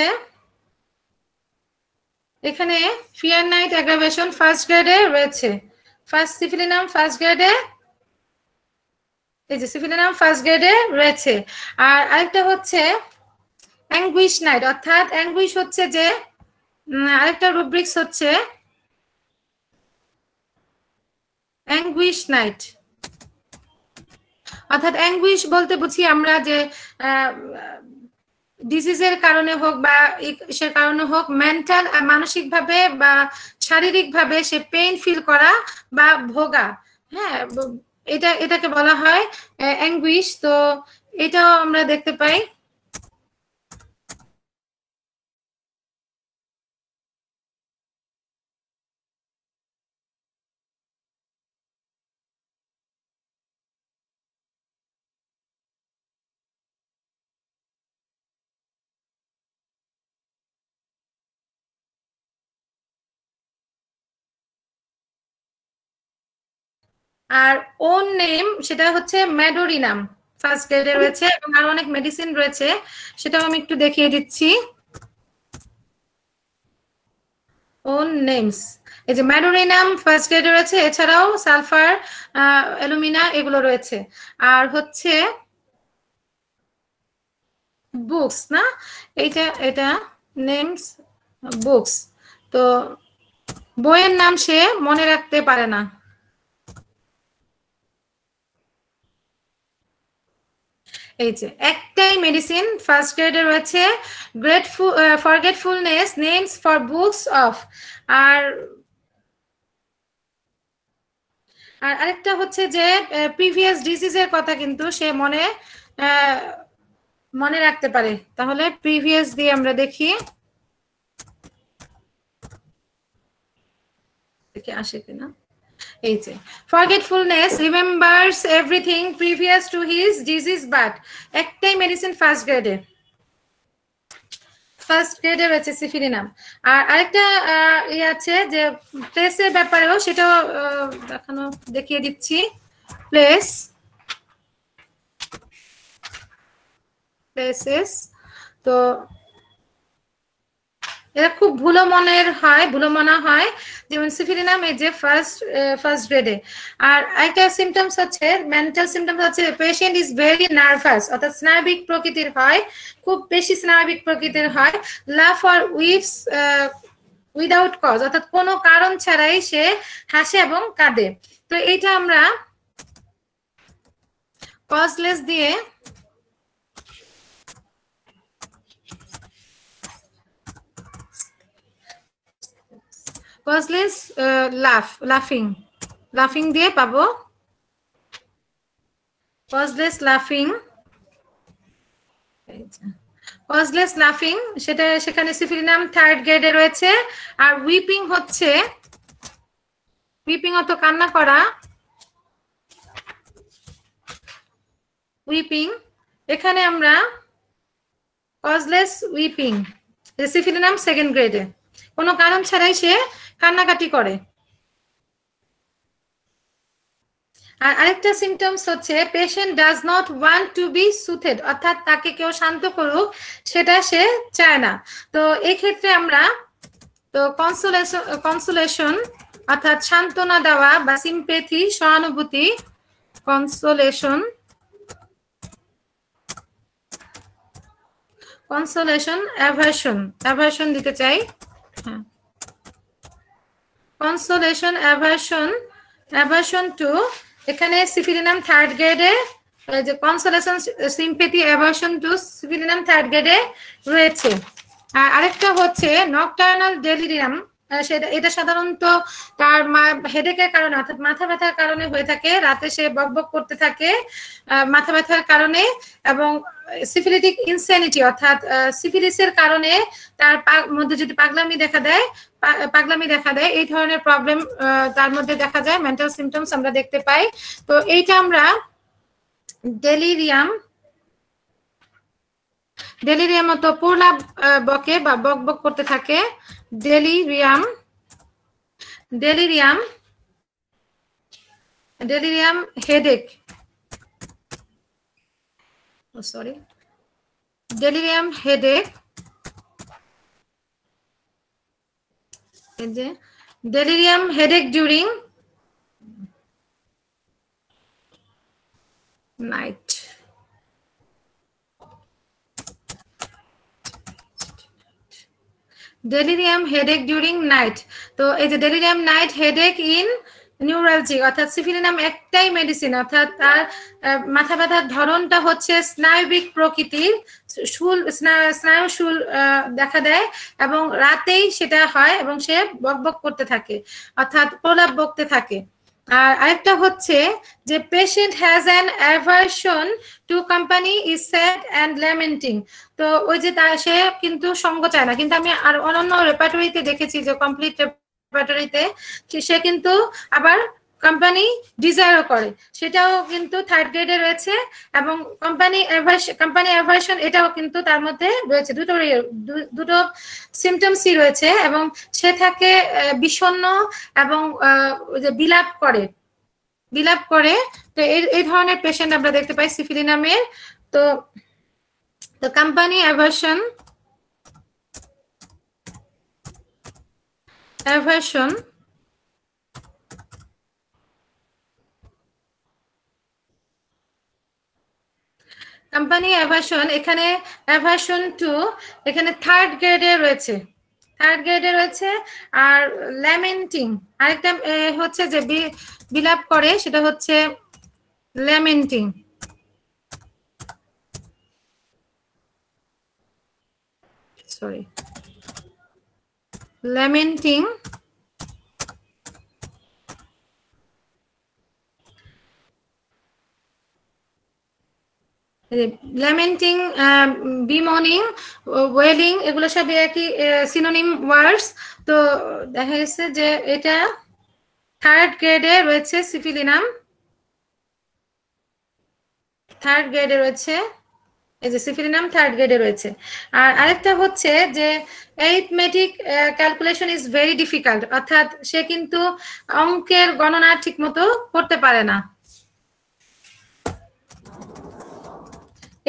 এখানে ফিয়ার নাইট অ্যাগ্রাভেশন ফার্স্ট গ্রেডে রয়েছে, ফার্স্ট সিফিলিনাম ফার্স্ট গ্রেডে, এই যে সিফিলিনাম ফার্স্ট গ্রেডে রয়েছে। আর আরেকটা হচ্ছে অ্যাঙ্গুইশ নাইট, অর্থাৎ অ্যাঙ্গুইশ হচ্ছে যে আরেকটা রুব্রিক্স হচ্ছে অ্যাঙ্গুইশ নাইট, অর্থাৎ অ্যাঙ্গুইশ বলতে বুঝি আমরা যে ডিজিজের কারণে হোক বা সে কারণে হোক মেন্টাল মানসিকভাবে বা শারীরিকভাবে সে পেইন ফিল করা বা ভোগা, হ্যাঁ, এটাকে বলা হয় অ্যাঙ্গুইশ। তো এটাও আমরা দেখতে পাই। আর ওন নেম সেটা হচ্ছে ম্যাডোরিনাম, ফার্স্ট গ্রেডে রয়েছে এবং আর অনেক মেডিসিন রয়েছে, সেটাও আমি একটু দেখিয়ে দিচ্ছি। ওন নেমস, এই যে ম্যাডোরিনাম ফার্স্ট গ্রেডে রয়েছে, এছাড়াও সালফার, অ্যালুমিনা এগুলো রয়েছে। আর হচ্ছে বুকস না, এটা নেমস বুকস, তো বইয়ের নাম সে মনে রাখতে পারে না। এই যে একটাই মেডিসিন ফার্স্ট গ্রেডে রয়েছে, forgetfulness names for books of. আর আরেকটা হচ্ছে যে প্রিভিয়াস ডিজিজের কথা কিন্তু সে মনে রাখতে পারে। তাহলে প্রিভিয়াস দিয়ে আমরা দেখি আসে কিনা। এই যে forgetfulness remembers everything previous to his disease, but একটাই মেডিসিন ফার্স্ট গ্রেডে রয়েছে সিফিলিনাম। আর আরেকটা আছে যে প্লেসের ব্যাপারেও, সেটাও দেখিয়ে দিচ্ছি। প্লেসেস, তো এটা খুব ভুলো মনা হয়, যেমন সিফিলিনাম এই যে ফার্স্ট গ্রেডে। আর একটা সিমটমস হচ্ছে মেন্টাল সিমটমস হচ্ছে পেশেন্ট ইজ ভেরি নার্ভাস, অর্থাৎ স্নায়বিক প্রকৃতির হয়, খুব বেশি স্নায়বিক প্রকৃতির হয়। লাফ অর উইপস উইদাউট কজ, অর্থাৎ কোনো কারণ ছাড়াই সে হাসে এবং কাঁদে। তো এইটা আমরা কজলেস দিয়ে কজলেস লাফিং দিয়ে পাবো। কজলেস লাফিং সেখানে সিফিলিনাম থার্ড গ্রেডে রয়েছে। আর উইপিং অত কান্না করা, উইপিং এখানে আমরা কজলেস উইপিং সিফিলিনাম সেকেন্ড গ্রেডে, কোনো কারণ ছাড়াই সে কান্নাকাটি করে। আর আরেকটা সিমটমস হচ্ছে patient does not want to be soothed, অর্থাৎ তাকে কেউ শান্ত করুক সেটা সে চায় না। তো এই ক্ষেত্রে আমরা তো কনসোলেশন অর্থাৎ সান্ত্বনা দেওয়া বা সিম্পেথি সহানুভূতি, কনসোলেশন অ্যাভারশন দিতে চাই। হ্যাঁ, কনসোলেশন অ্যাভারশন টু, এখানে সিফিলিনাম থার্ড গ্রেডে যে consolation sympathy aversion to syphilinum third গ্রেডে রয়েছে। আর আরেকটা হচ্ছে নকটার্নাল ডেলিরিয়াম, এটা সাধারণত তার হেডেকের কারণে অর্থাৎ মাথা ব্যথার কারণে হয়ে থাকে। রাতে সে বকবক করতে থাকে মাথা ব্যথার কারণে, এবং সিফিলিটিক ইনসেনিটি অর্থাৎ সিফিলিসের কারণে তার মধ্যে যদি পাগলামি দেখা দেয়, এই ধরনের প্রবলেম তার মধ্যে দেখা যায়, মেন্টাল সিমটমস আমরা দেখতে পাই। তো এইটা আমরা ডেলিরিয়াম তো প্রলাপ বকে বা বকবক করতে থাকে, delirium headache, delirium headache, delirium headache during night. Delirium headache during night. তো এই যে delirium night headache in নিউরালজি অর্থাৎ সিফিলিনাম একটাই মেডিসিন, অর্থাৎ তার মাথা ব্যথার ধরনটা হচ্ছে স্নায়বিক প্রকৃতির, স্নায়ু শুল দেখা দেয় এবং রাতেই সেটা হয় এবং সে বকবক করতে থাকে অর্থাৎ প্রলাপ বকতে থাকে। আর আরেকটা হচ্ছে যে patient has an aversion to company is sad and lamenting. তো ওই যে সে কিন্তু সঙ্গ চায় না, কিন্তু আমি আর অন্যান্য রেপার্টরিতে দেখেছি যে কমপ্লিট রেপার্টরিতে সে কিন্তু আবার কোম্পানি ডিজায়ারও করে, সেটাও কিন্তু থার্ড গ্রেডে রয়েছে। এবং কোম্পানি অ্যাভারশন এটাও কিন্তু তার মধ্যে রয়েছে, দুটো সিমটমসই রয়েছে। এবং সে থাকে বিষণ্ণ এবং বিলাপ করে। তো এই ধরনের পেশেন্ট আমরা দেখতে পাই সিফিলিনামের। তো কোম্পানি অ্যাভারশন কোম্পানি অ্যাভারশন, এখানে অ্যাভারশন টু এখানে থার্ড গ্রেডে রয়েছে। আর ল্যামেন্টিং আরেকটা হচ্ছে যে বিলাপ করে, সেটা হচ্ছে ল্যামেন্টিং। ল্যামেন্টিং ল্যামেন্টিং, বিমনিং, ওয়েলিং, এগুলো সব একই সিনোনিম ওয়ার্ডস। তো দেখা গেছে যে এটা থার্ড গ্রেডে রয়েছে সিফিলিনাম, থার্ড গ্রেডে রয়েছে, এই যে সিফিলিনাম থার্ড গ্রেডে রয়েছে। আর আরেকটা হচ্ছে যে arithmetic calculation is very difficult, অর্থাৎ সে কিন্তু অঙ্কের গণনা ঠিক মতো করতে পারে না।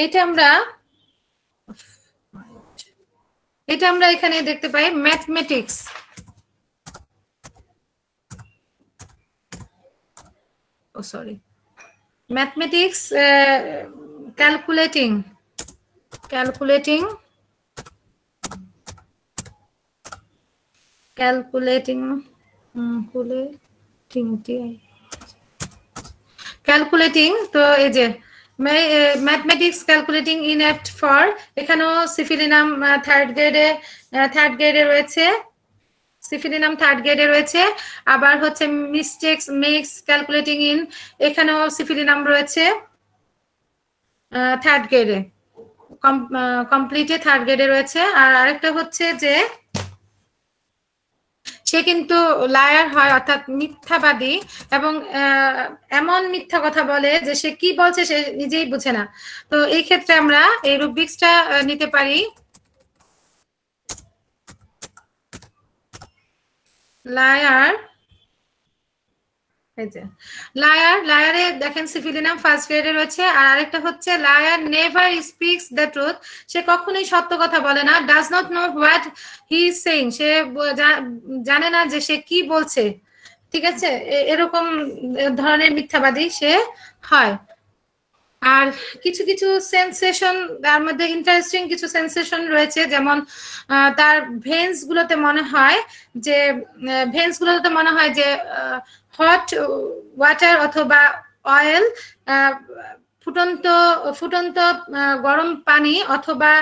এটা আমরা এখানে দেখতে পাই ম্যাথমেটিক্স, ম্যাথমেটিক্স ক্যালকুলেটিং তো এই যে ম্যাথমেটিক্স ক্যালকুলেটিং ইনএপ্ট ফর, এখানেও সিফিলিনাম থার্ড গ্রেডে রয়েছে, আবার হচ্ছে মিস্টেক্স মেক্স ক্যালকুলেটিং ইন, এখানেও সিফিলিনাম রয়েছে থার্ড গ্রেডে, কমপ্লিটে থার্ড গ্রেডে রয়েছে। আর আরেকটা হচ্ছে যে সে কিন্তু লায়ার হয় অর্থাৎ মিথ্যাবাদী, এবং এমন মিথ্যা কথা বলে যে সে কি বলছে সে নিজেই বুঝে না। তো এই ক্ষেত্রে আমরা এই রুব্রিক্সটা নিতে পারি। লায়ার, লায়ারে দেখেন সিফিলিনাম ফার্স্ট গ্রেডে রয়েছে। আর আরেকটা হচ্ছে liar never speaks the truth, সে কখনোই সত্য কথা বলে না। Does not know what he is saying, সে জানে না যে সে কি বলছে। ঠিক আছে, এরকম ধরনের মিথ্যাবাদী সে হয়। আর কিছু কিছু সেন্সেশন, তার মধ্যে ইন্টারেস্টিং কিছু সেন্সেশন রয়েছে, যেমন তার ভেন্স গুলোতে মনে হয় যে হট ওয়াটার অথবা অয়েল, ফুটন্ত গরম পানি অথবা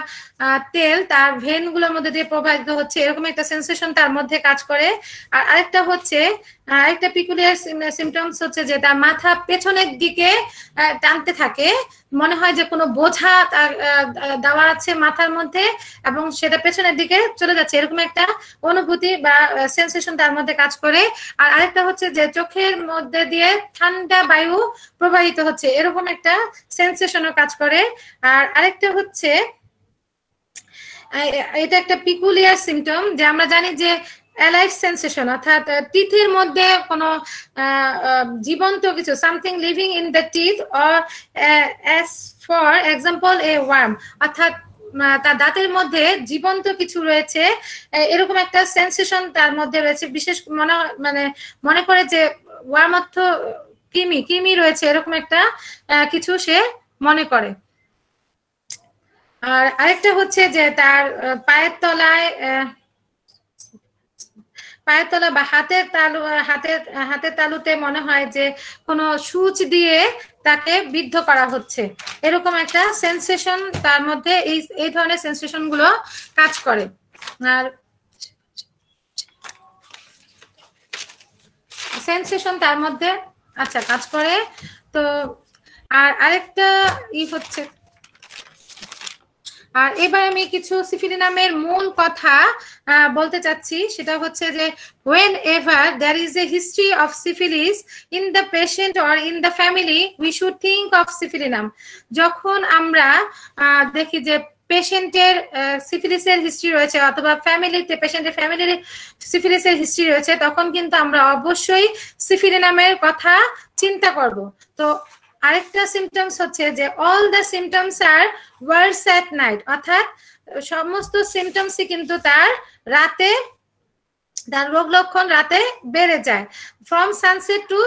তেল তার ভেন গুলোর মধ্যে দিয়ে প্রবাহিত হচ্ছে, এরকম একটা সেন্সেশন তার মধ্যে কাজ করে। আর আরেকটা পিকুলিয়ার সিমটমস হচ্ছে যে তার মাথা পেছনের দিকে টানতে থাকে, মনে হয় যে কোনো বোঝা দেওয়া আছে মাথার মধ্যে এবং সেটা পেছনের দিকে চলে যাচ্ছে, এরকম একটা অনুভূতি বা সেন্সেশন তার মধ্যে কাজ করে। আর আরেকটা হচ্ছে যে চোখের মধ্যে দিয়ে ঠান্ডা বায়ু প্রবাহিত হচ্ছে, এরকম একটা সেন্সেশনও কাজ করে। আর আরেকটা হচ্ছে এটা একটা পিকুলিয়ার সিমটম, যে আমরা জানি যে অ্যালাইভ সেন্সেশন, অর্থাৎ টিথের মধ্যে কোনো জীবন্ত কিছু, something living in the teeth, or as for example a worm, অর্থাৎ তার দাঁতের মধ্যে জীবন্ত কিছু রয়েছে, এরকম একটা সেন্সেশন তার মধ্যে রয়েছে। বিশেষ মনে করে যে ওয়ার্ম অর্থ কৃমি রয়েছে, এরকম একটা কিছু সে মনে করে। আর আরেকটা হচ্ছে যে তার পায়ের পায়ের তলা বা হাতের তালুতে মনে হয় যে কোনো সূচ দিয়ে তাকে বিদ্ধ করা হচ্ছে, এরকম একটা সেন্সেশন তার মধ্যে এই ধরনের সেন্সেশন গুলো কাজ করে। আর সেন্সেশন তার মধ্যে আচ্ছা কাজ করে। তো আর আরেকটা হচ্ছে, আর এবার আমি কিছু সিফিলিনামের মূল কথা বলতে চাচ্ছি, সেটা হচ্ছে যে whenever there is a history of syphilis in the patient or in the family we should think of syphilinum। যখন আমরা দেখি যে পেশেন্টের সিফিলিসের হিস্ট্রি রয়েছে অথবা ফ্যামিলিতে পেশেন্টের ফ্যামিলির সিফিলিসের হিস্ট্রি রয়েছে, তখন কিন্তু আমরা অবশ্যই সিফিলিনামের কথা চিন্তা করব। তো আরেকটা সিমটমস হচ্ছে যে all the symptoms are worse at night, অর্থাৎ সমস্ত সিমটমসই কিন্তু তার রোগ লক্ষণ রাতে বেড়ে যায়। ফ্রম সানসেট টু,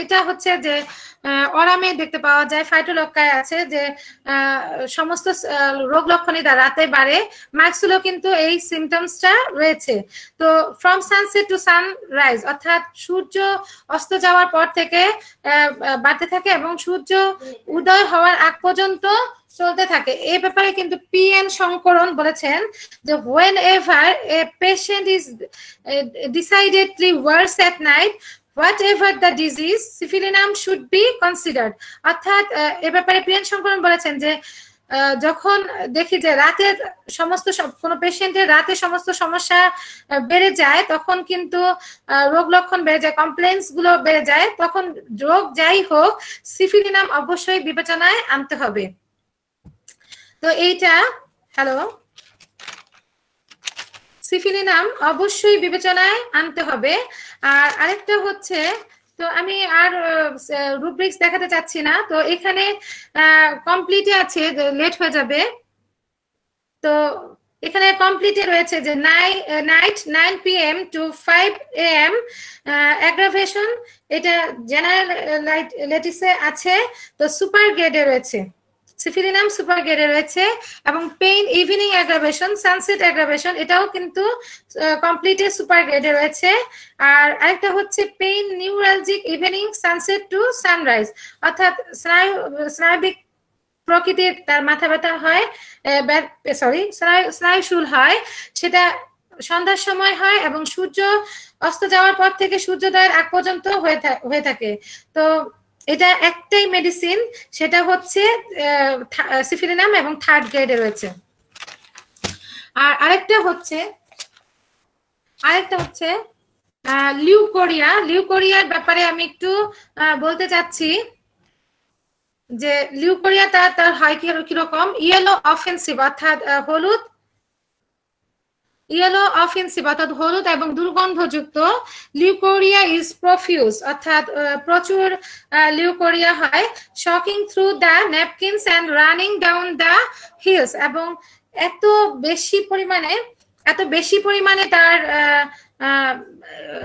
এটা হচ্ছে যে অরামে দেখতে পাওয়া যায়, ফাইটোলক্কায় আছে যে সমস্ত রোগ লক্ষণই তার রাতে বাড়ে। মার্কসুলো কিন্তু এই সিমটমসটা রয়েছে। তো ফ্রম সানসেট টু সানরাইজ, অর্থাৎ সূর্য অস্ত যাওয়ার পর থেকে বাড়তে থাকে এবং সূর্য উদয় হওয়ার আগ পর্যন্ত চলতে থাকে। এই ব্যাপারে কিন্তু P.N. শঙ্করন বলেছেন যে whenever a patient is decidedly worse at night, whatever the disease, syphilinum should be considered। অর্থাৎ এ ব্যাপারে P.N. শঙ্করন বলেছেন যে যখন দেখি যে রাতের কোনো পেশেন্টের রাতে সমস্ত সমস্যা বেড়ে যায়, তখন কিন্তু রোগ লক্ষণ বেড়ে যায়, কমপ্লেন্টস গুলো বেড়ে যায়, তখন রোগ যাই হোক সিফিলিনাম অবশ্যই বিবেচনায় আনতে হবে। তো এইটা সিফিলিনাম অবশ্যই বিবেচনায় আনতে হবে। আর আরেকটা হচ্ছে, তো আমি আর রুব্রিক্স দেখাতে চাচ্ছি না, তো এখানে কমপ্লিটে আছে, লেট হয়ে যাবে। তো এখানে কমপ্লিটে রয়েছে যে night 9 PM to 5 AM aggravation, এটা জেনারেল লেটিসে আছে। তো সুপার গ্রেডে রয়েছে, সিফিলিনাম সুপার গ্রেডে রয়েছে, এবং pain evening aggravation, sunset aggravation, এটাও কিন্তু কমপ্লিটে সুপার গ্রেডে রয়েছে। আর আরেকটা হচ্ছে pain neuralgic evening sunset to sunrise, অর্থাৎ স্নায়বিক প্রকৃতির তার মাথা ব্যথা হয়, স্নায়ুশূল হয়, সেটা সন্ধ্যার সময় হয় এবং সূর্য অস্ত যাওয়ার পর থেকে সূর্যোদয়ের আগ পর্যন্ত হয়ে থাকে। তো এটা একটাই মেডিসিন, সেটা হচ্ছে সিফিলিনাম এবং 3rd গ্রেডে রয়েছে। আর আরেকটা হচ্ছে লিউকোরিয়ার ব্যাপারে আমি একটু বলতে চাচ্ছি যে লিউকোরিয়া তার হয় কিরকম, ইয়েলো অফেন্সিভ অর্থাৎ হলুদ এবং দুর্গন্ধযুক্ত। লিউকোরিয়া ইজ প্রফিউজ, অর্থাৎ প্রচুর লিউকোরিয়া হয়। Shocking through the napkins and running down the hills, এবং এত বেশি পরিমাণে তার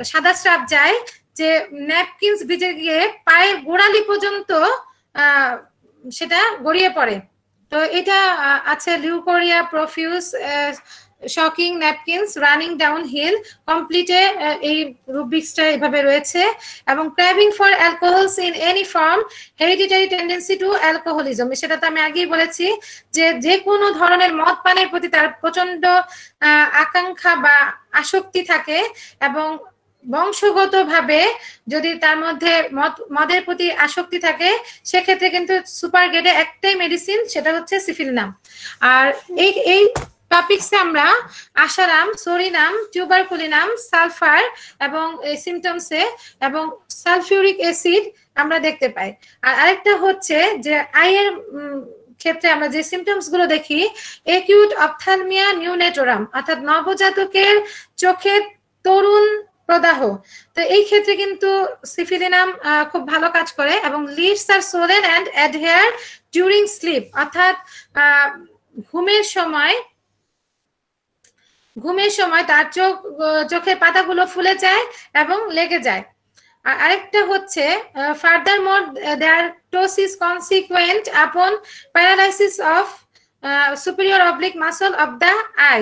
সাদা স্রাব যায় যে ন্যাপকিনস ভিজে গিয়ে পায়ের গোড়ালি পর্যন্ত সেটা গড়িয়ে পড়ে। তো এটা আছে leucorrhoea profuse, soaking, napkins, running down heel, কমপ্লিটে এই রুব্রিক্সটা এভাবে রয়েছে। এবং craving for alcohols in any form, hereditary tendency to alcoholism, সেটা তো আমি আগেই বলেছি যে কোনো ধরনের মদ পানের প্রতি তার প্রচন্ড আকাঙ্ক্ষা বা আসক্তি থাকে, এবং বংশগতভাবে যদি তার মধ্যে মদের প্রতি আসক্তি থাকে, সেক্ষেত্রে কিন্তু সুপার গ্রেডে একটাই মেডিসিন, সেটা হচ্ছে সিফিলিনাম। আর এই টপিকসে আমরা আশারাম, সোরিনাম, টিউবারকুলিনাম, সালফার এবং সিমটমসে এবং সালফিউরিক অ্যাসিড আমরা দেখতে পাই। আর আরেকটা হচ্ছে যে আইয়ের ক্ষেত্রে আমরা যে সিমটমস গুলো দেখি, একিউট অপথ্যালমিয়া নিউনেটোরাম, অর্থাৎ নবজাতকের চোখে তরুণ প্রদাহ। তো এই ক্ষেত্রে কিন্তু সিফিলিনাম খুব ভালো কাজ করে। এবং lids are swollen and adhere during sleep, অর্থাৎ ঘুমের সময় তার চোখের পাতাগুলো ফুলে যায় এবং লেগে যায়। আর আরেকটা হচ্ছে ফার্দার মোর দেয়ার টোসিস কনসিকুয়েন্ট আপন paralysis of superior oblique muscle of the I.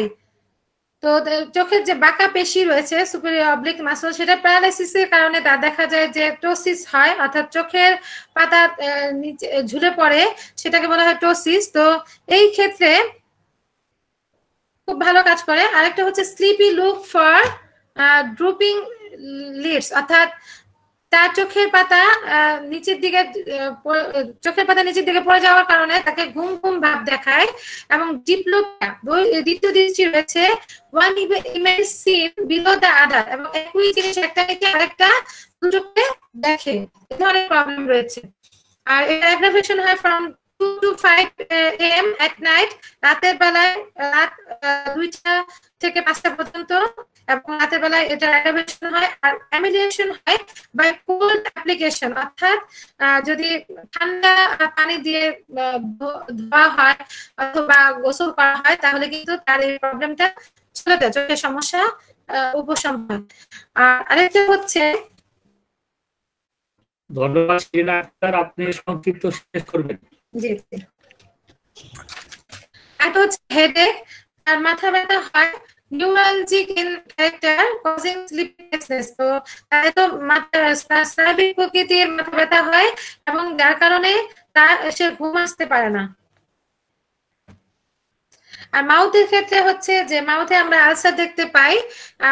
তো চোখের যে বাঁকা পেশি রয়েছে সুপিরিয়র অবলিক মাসল, সেটা প্যারালাইসিসের কারণে তার দেখা যায় যে টোসিস হয়, অর্থাৎ চোখের পাতা নিচে ঝুলে পড়ে, সেটাকে বলা হয় টোসিস। তো এই ক্ষেত্রে খুব ভালো কাজ করে। আরেকটা হচ্ছে sleepy look for drooping Leeds, অর্থাৎ তার চোখের পাতা নিচের দিকে পড়ে যাওয়ার কারণে তাকে ঘুম ঘুম ভাব দেখায়। এবং ডিপ্লোপিয়া, দ্বিতীয় দৃষ্টি রয়েছে, one image seen below the other, এবং একই জিনিস একটা থেকে আরেকটা চোখে দেখে, এই ধরনের প্রবলেম রয়েছে। আর এটা অ্যাগ্রাভেশন হয় from 2 to 5 AM at night, রাতের বেলায় রাত 2টা থেকে 5টা পর্যন্ত, এবং রাতের বেলায় এটা অ্যাগ্রাভেশন হয়। আর অ্যামিলিয়েশন হয় বাই কোল্ড অ্যাপ্লিকেশন, অর্থাৎ যদি ঠান্ডা পানি দিয়ে ধোয়া হয় অথবা গোসল করা হয় তাহলে কিন্তু তার এই প্রবলেমটা চলে যায়, চোখের সমস্যা উপশম হয়। আর আরেকটা হচ্ছে, ধন্যবাদ শিরিনা আক্তার, আপনি সংক্ষিপ্ত শেষ করবেন। জি, এটা হচ্ছে হেডেক, আর মাথা ব্যথা হয় neuralgic in character causing sleeplessness. তো তাই তো স্নায়বিক প্রকৃতির মাথা ব্যথা হয় এবং যার কারণে সে ঘুম আসতে পারে না। আর মাউথের ক্ষেত্রে হচ্ছে যে মাউথে আমরা আলসার দেখতে পাই,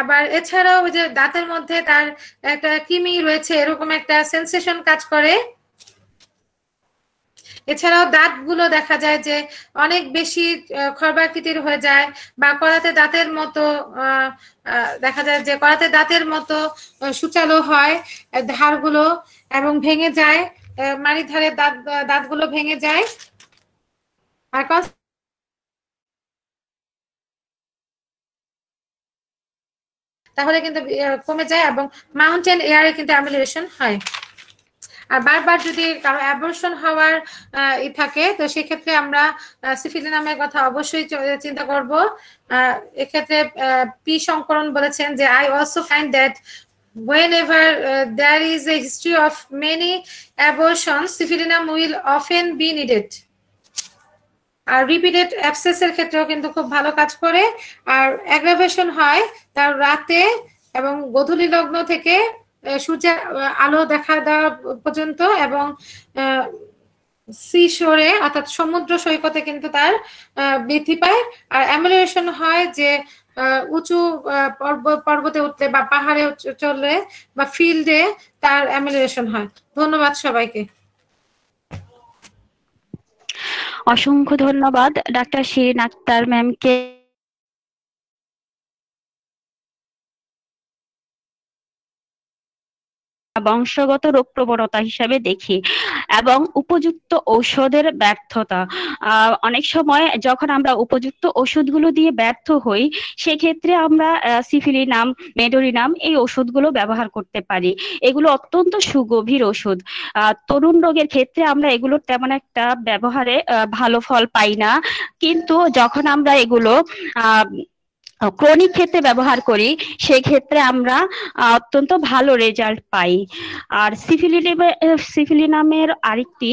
আবার এছাড়াও ওই যে দাঁতের মধ্যে তার একটা কৃমি রয়েছে, এরকম একটা সেন্সেশন কাজ করে। এছাড়াও দাঁতগুলো দেখা যায় যে অনেক বেশি খর্বাকৃতির হয়ে যায়, বা করাতে দাঁতের মতো দেখা যায় যে করাতে দাঁতের মতো সূচালো হয় ধারগুলো, এবং ভেঙে যায়, মাড়ির ধারে দাঁতগুলো ভেঙে যায়। আর তাহলে কিন্তু কমে যায়, এবং মাউন্টেন এয়ারে কিন্তু অ্যামিলিয়েশন হয়। আর বারবার যদি কারো অ্যাবর্শন হওয়ার থাকে, তো সেক্ষেত্রে আমরা সিফিলিনামের কথা অবশ্যই চিন্তা করব। এক্ষেত্রে পি শঙ্করন বলেছেন যে I also find that whenever there is a history of many abortions, syphilinum will often be needed. আর রিপিটেড অ্যাবসেসের ক্ষেত্রেও কিন্তু খুব ভালো কাজ করে। আর অ্যাগ্রাভেশন হয় তার রাতে এবং গোধূলি লগ্ন থেকে সূর্যের আলো দেখা দেওয়া পর্যন্ত, এবং সি শোরে অর্থাৎ সমুদ্র সৈকতে কিন্তু তার বৃদ্ধি পায়। আর অ্যামিলিয়েশন হয় যে উঁচু পর্বতে উঠলে বা পাহাড়ে চললে বা ফিল্ডে তার অ্যামিলিয়েশন হয়। ধন্যবাদ সবাইকে। অসংখ্য ধন্যবাদ ডাক্তার শিরিন আক্তার ম্যামকে। বংশগত রোগ প্রবণতা হিসাবে দেখি, এবং উপযুক্ত ঔষধের ব্যর্থতা। অনেক সময় যখন আমরা উপযুক্ত ওষুধগুলো দিয়ে ব্যর্থ হই, সেক্ষেত্রে আমরা সিফিলিনাম, মেডোরিনাম এই ওষুধগুলো ব্যবহার করতে পারি। এগুলো অত্যন্ত সুগভীর ওষুধ। তরুণ রোগের ক্ষেত্রে আমরা এগুলোর তেমন একটা ব্যবহারে ভালো ফল পাই না, কিন্তু যখন আমরা এগুলো ক্রনিক ক্ষেত্রে ব্যবহার করি, সেক্ষেত্রে আমরা অত্যন্ত ভালো রেজাল্ট পাই। আর সিফিলিনামের আরেকটি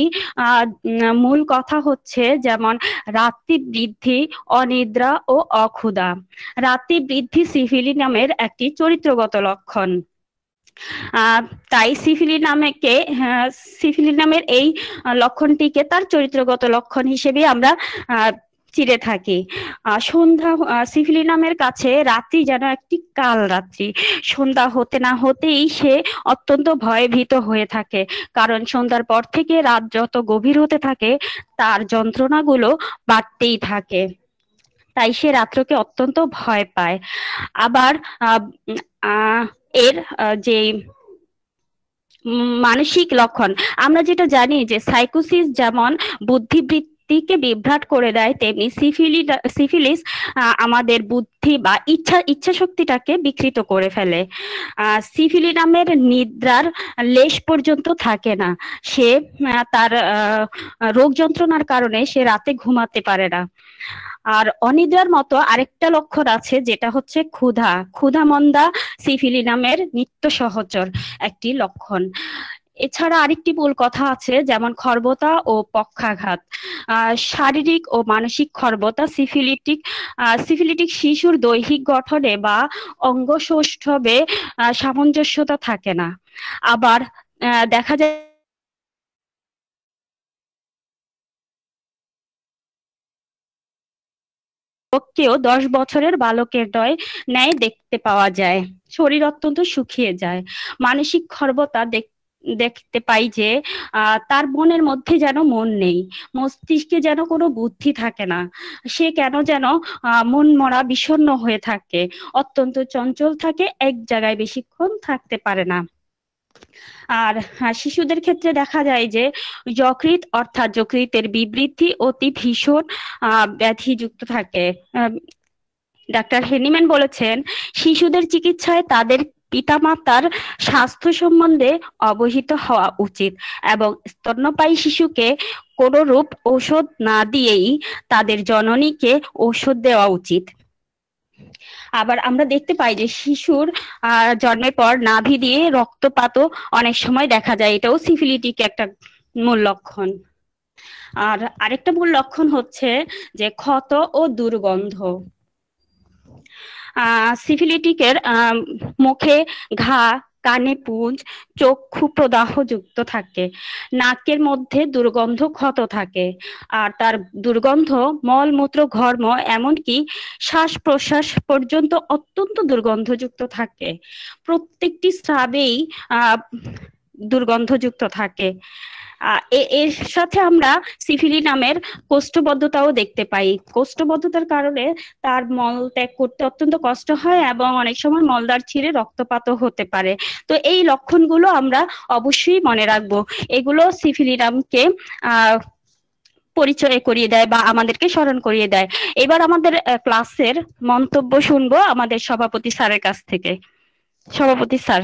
মূল কথা হচ্ছে যেমন রাত্রি বৃদ্ধি, অনিদ্রা ও অক্ষুধা। রাত্রি বৃদ্ধি সিফিলিনামের একটি চরিত্রগত লক্ষণ। তাই সিফিলিনামের এই লক্ষণটিকে তার চরিত্রগত লক্ষণ হিসেবে আমরা চিরে থাকি। সিফিলিনামের কাছে রাত্রি যেন একটি কাল রাত্রি। সন্ধ্যা হতে না হতেই সে অত্যন্ত ভয়ভীত হয়ে থাকে, কারণ সন্ধ্যার পর থেকে রাত যত গভীর হতে থাকে তার যন্ত্রণাগুলো বাড়তেই থাকে, তাই সে রাত্রকে অত্যন্ত ভয় পায়। আবার এর যে মানসিক লক্ষণ, আমরা যেটা জানি যে সাইকোসিস যেমন বুদ্ধিবৃত্তিকে বিভ্রাট করে দেয়, তেমনি সিফিলিস আমাদের বুদ্ধি বা ইচ্ছা শক্তিটাকে বিকৃত করে ফেলে। সিফিলিনামের নিদ্রার লেশ পর্যন্ত থাকে না, সে তার রোগ যন্ত্রণার কারণে সে রাতে ঘুমাতে পারে না। আর অনিদ্রার মতো আরেকটা লক্ষণ আছে, যেটা হচ্ছে ক্ষুধা মন্দা সিফিলিনামের নিত্য সহচর একটি লক্ষণ। এছাড়া আরেকটি মূল কথা আছে, যেমন খর্বতা ও পক্ষাঘাত। শারীরিক ও মানসিক খর্বতা সিফিলিটিক শিশুর দৈহিক গঠনে বা অঙ্গসৌষ্ঠবে সামঞ্জস্যতা থাকে না। আবার দেখা যায় কেউ 10 বছরের বালকের ন্যায় দেখতে পাওয়া যায়, শরীর অত্যন্ত শুকিয়ে যায়। মানসিক খর্বতা দেখতে পাই যে তার মনের মধ্যে যেন মন নেই, মস্তিষ্কে যেন কোনো বুদ্ধি থাকে না, সে কেন যেন মন মরা বিষণ্ণ হয়ে থাকে, অত্যন্ত চঞ্চল থাকে, এক জায়গায় বেশিক্ষণ থাকতে পারে না। আর শিশুদের ক্ষেত্রে দেখা যায় যে যকৃৎ অর্থাৎ যকৃতের বিবৃদ্ধি অতি ভীষণ ব্যাধিযুক্ত থাকে। ডাক্তার হেনিম্যান বলেছেন, শিশুদের চিকিৎসায় তাদের পিতামাতার স্বাস্থ্য সম্বন্ধে অবহিত হওয়া উচিত এবং স্তন্যপায়ী শিশুকে কোনরূপ ঔষধ না দিয়েই তাদের জননীকে ঔষধ দেওয়া উচিত। আবার আমরা দেখতে পাই যে শিশুর জন্মের পর নাভি দিয়ে রক্তপাতও অনেক সময় দেখা যায়, এটাও সিফিলিটিক একটা মূল লক্ষণ। আর আরেকটা মূল লক্ষণ হচ্ছে যে ক্ষত ও দুর্গন্ধ। সিফিলিটিকের মুখে ঘা, কানে পুঁজ, চক্ষু প্রদাহ যুক্ত থাকে, নাকের মধ্যে দুর্গন্ধ ক্ষত থাকে, আর তার দুর্গন্ধ মলমূত্র ঘর্ম এমনকি শ্বাস প্রশ্বাস পর্যন্ত অত্যন্ত দুর্গন্ধযুক্ত থাকে। প্রত্যেকটি স্রাবেই দুর্গন্ধযুক্ত থাকে। এর সাথে আমরা সিফিলি নামের কোষ্ঠবদ্ধতাও দেখতে পাই। কোষ্ঠবদ্ধতার কারণে তার মল ত্যাগ করতে অত্যন্ত কষ্ট হয় এবং অনেক সময় মলদ্বার ছিঁড়ে রক্তপাতও হতে পারে। তো এই লক্ষণগুলো আমরা অবশ্যই মনে রাখবো, এগুলো সিফিলি নামকে পরিচয় করিয়ে দেয় বা আমাদেরকে স্মরণ করিয়ে দেয়। এবার আমাদের ক্লাসের মন্তব্য শুনবো আমাদের সভাপতি স্যারের কাছ থেকে। সভাপতি স্যার।